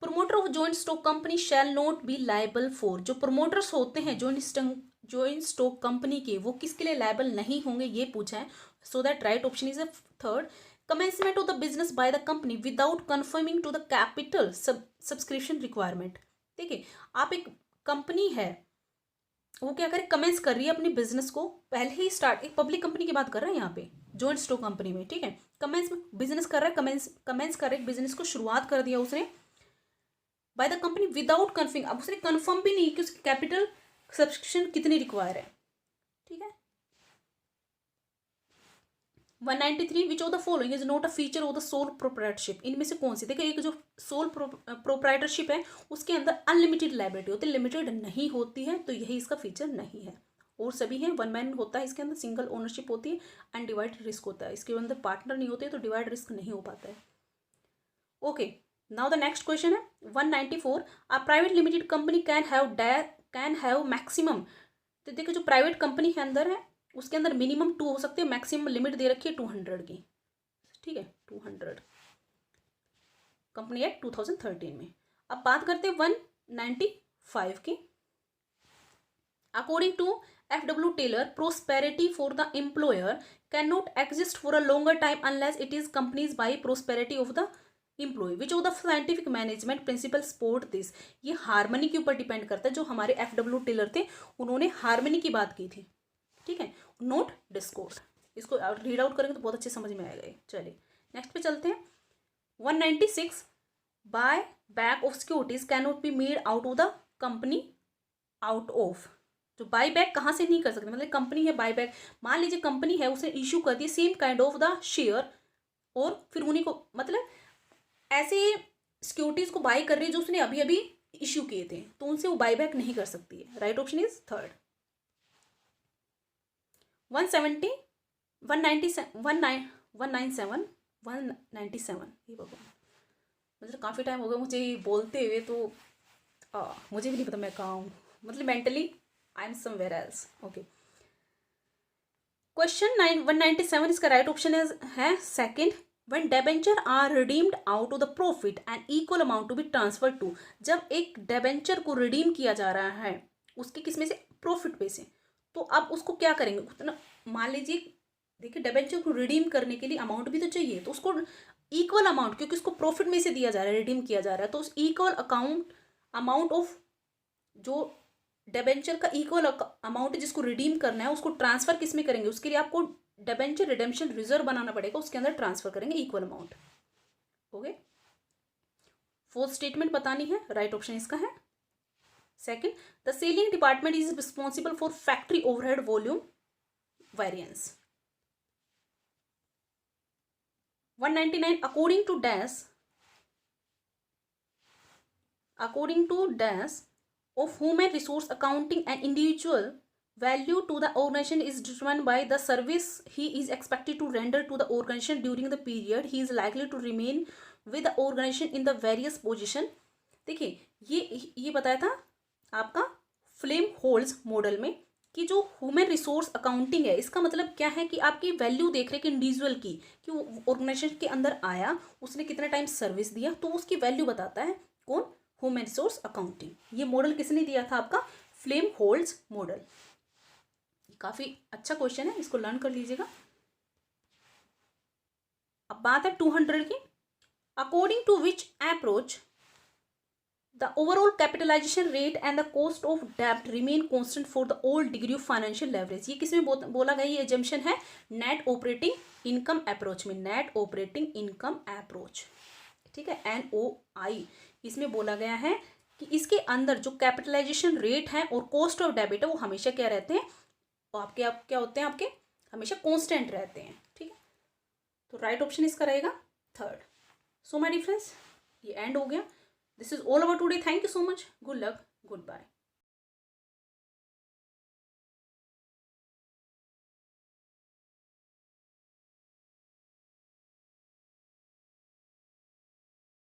promoter of joint stock company shall not be liable for, जो प्रोमोटर्स होते हैं जॉइंट स्टॉक कंपनी के, वो किसके लिए लायबल नहीं होंगे, ये पूछा है। So that right option is a third, commencement of the business by the company without conforming to the capital subscription requirement। देखिए आप एक कंपनी है, वो क्या करे, कमेंस कर रही है अपनी बिजनेस को, पहले ही स्टार्ट, एक पब्लिक कंपनी की बात कर रहे हैं यहाँ पे जॉइंट स्टॉक कंपनी में। ठीक है, कमेंस बिजनेस कर रहा है, कमेंस कर रहा है बिजनेस को, शुरुआत कर दिया उसने by the company without confirming, अब उसने कन्फर्म भी नहीं कि उसकी कैपिटल सब्सक्रिप्शन कितनी रिक्वायर है, ठीक है। 193 विच of the following is not a feature of the sole proprietorship, इनमें से कौन सी, देखिए एक जो सोल प्रोप्राइटरशिप है उसके अंदर अनलिमिटेड लाइबिलिटी होती है, लिमिटेड नहीं होती है, तो यही इसका फीचर नहीं है। और सभी हैं, वन मैन होता है इसके अंदर, सिंगल ओनरशिप होती है, अनडिवाइडेड रिस्क होता है, इसके अंदर पार्टनर नहीं होते तो डिवाइड रिस्क नहीं हो पाता है। Okay, now the next question है 194, a private limited company can have maximum, तो देखिए जो प्राइवेट कंपनी के अंदर है उसके अंदर मिनिमम 2 हो सकते हैं, मैक्सिमम लिमिट दे रखी है 200 की, ठीक है 200, कंपनी एक्ट 2013 में। अब बात करते हैं 195 की। According to FW Taylor, prosperity for the employer cannot exist for a longer time unless it is accompanied by prosperity of the employee. Which of the scientific management principles support this? ये harmony के ऊपर depend करता है, जो हमारे FW Taylor थे उन्होंने harmony की बात की थी, ठीक है, नोट डिस्कोर्ड, इसको रीड आउट करेंगे तो बहुत अच्छे समझ में आएगा। चलिए नेक्स्ट पे चलते हैं। 196, buy back of securities can not be made out of the company out of, जो बाई बैक कहाँ से नहीं कर सकते, मतलब कंपनी है बाई बैक, मान लीजिए कंपनी है उसने इश्यू कर दिया same kind of the share, और फिर उन्हीं को मतलब ऐसे सिक्योरिटीज को बाई कर रही है जो उसने अभी अभी इश्यू किए थे, तो उनसे वो बाई बैक नहीं कर सकती है। Right option is third. 197 ये भगवान, मतलब काफ़ी टाइम हो गया मुझे बोलते हुए, तो मुझे भी नहीं पता मैं कहाँ हूँ, मतलब mentally I am somewhere else. Okay, question 197 इसका राइट ऑप्शन है second, when debenture are redeemed out of the profit and equal amount to be transfer to, जब एक डेबेंचर को रिडीम किया जा रहा है उसके किस में से, प्रॉफिट पे से, तो अब उसको क्या करेंगे, उतना मान लीजिए देखिए डेबेंचर को रिडीम करने के लिए अमाउंट भी तो चाहिए, तो उसको इक्वल अमाउंट, क्योंकि उसको प्रॉफिट में से दिया जा रहा है, रिडीम किया जा रहा है, तो उस इक्वल अमाउंट ऑफ जो डेबेंचर का इक्वल अमाउंट जिसको रिडीम करना है उसको ट्रांसफर किस में करेंगे, उसके लिए आपको डेबेंचर रिडेम्पशन रिजर्व बनाना पड़ेगा, उसके अंदर ट्रांसफर करेंगे equal amount. Okay, fourth statement बतानी है, राइट ऑप्शन इसका है second, the selling department is responsible for factory overhead volume variance. 199, according to dash of human resource accounting, an individual value to the organization is determined by the service he is expected to render to the organization during the period he is likely to remain with the organization in the various position। देखिए ये बताया था आपका flame holes model में कि जो human resource accounting है इसका मतलब क्या है कि आपकी वैल्यू देख रहे कि इंडिविजुअल की, कि वो ऑर्गेनाइजेशन के अंदर आया, उसने कितना टाइम सर्विस दिया, तो उसकी वैल्यू बताता है कौन, ह्यूमन रिसोर्स अकाउंटिंग। ये मॉडल किसने दिया था, आपका फ्लेम होल्स मॉडल। काफी अच्छा क्वेश्चन है, इसको लर्न कर लीजिएगा। अब बात है 200 की, according to which approach the overall capitalisation rate and the cost of डेब्ट remain constant for the all degree of financial leverage. ये किसमें बोला गया, ये एजम्पशन है नेट ऑपरेटिंग इनकम अप्रोच में, नेट ऑपरेटिंग इनकम अप्रोच, ठीक है, NOI, इसमें बोला गया है कि इसके अंदर जो कैपिटलाइजेशन रेट है और कॉस्ट ऑफ डेबिट है वो हमेशा क्या रहते हैं, और आपके क्या होते हैं, आपके हमेशा कांस्टेंट रहते हैं, ठीक है। तो राइट ऑप्शन इसका रहेगा third. So my dear friends, ये एंड हो गया। This is all about today. Thank you so much, good luck, good bye.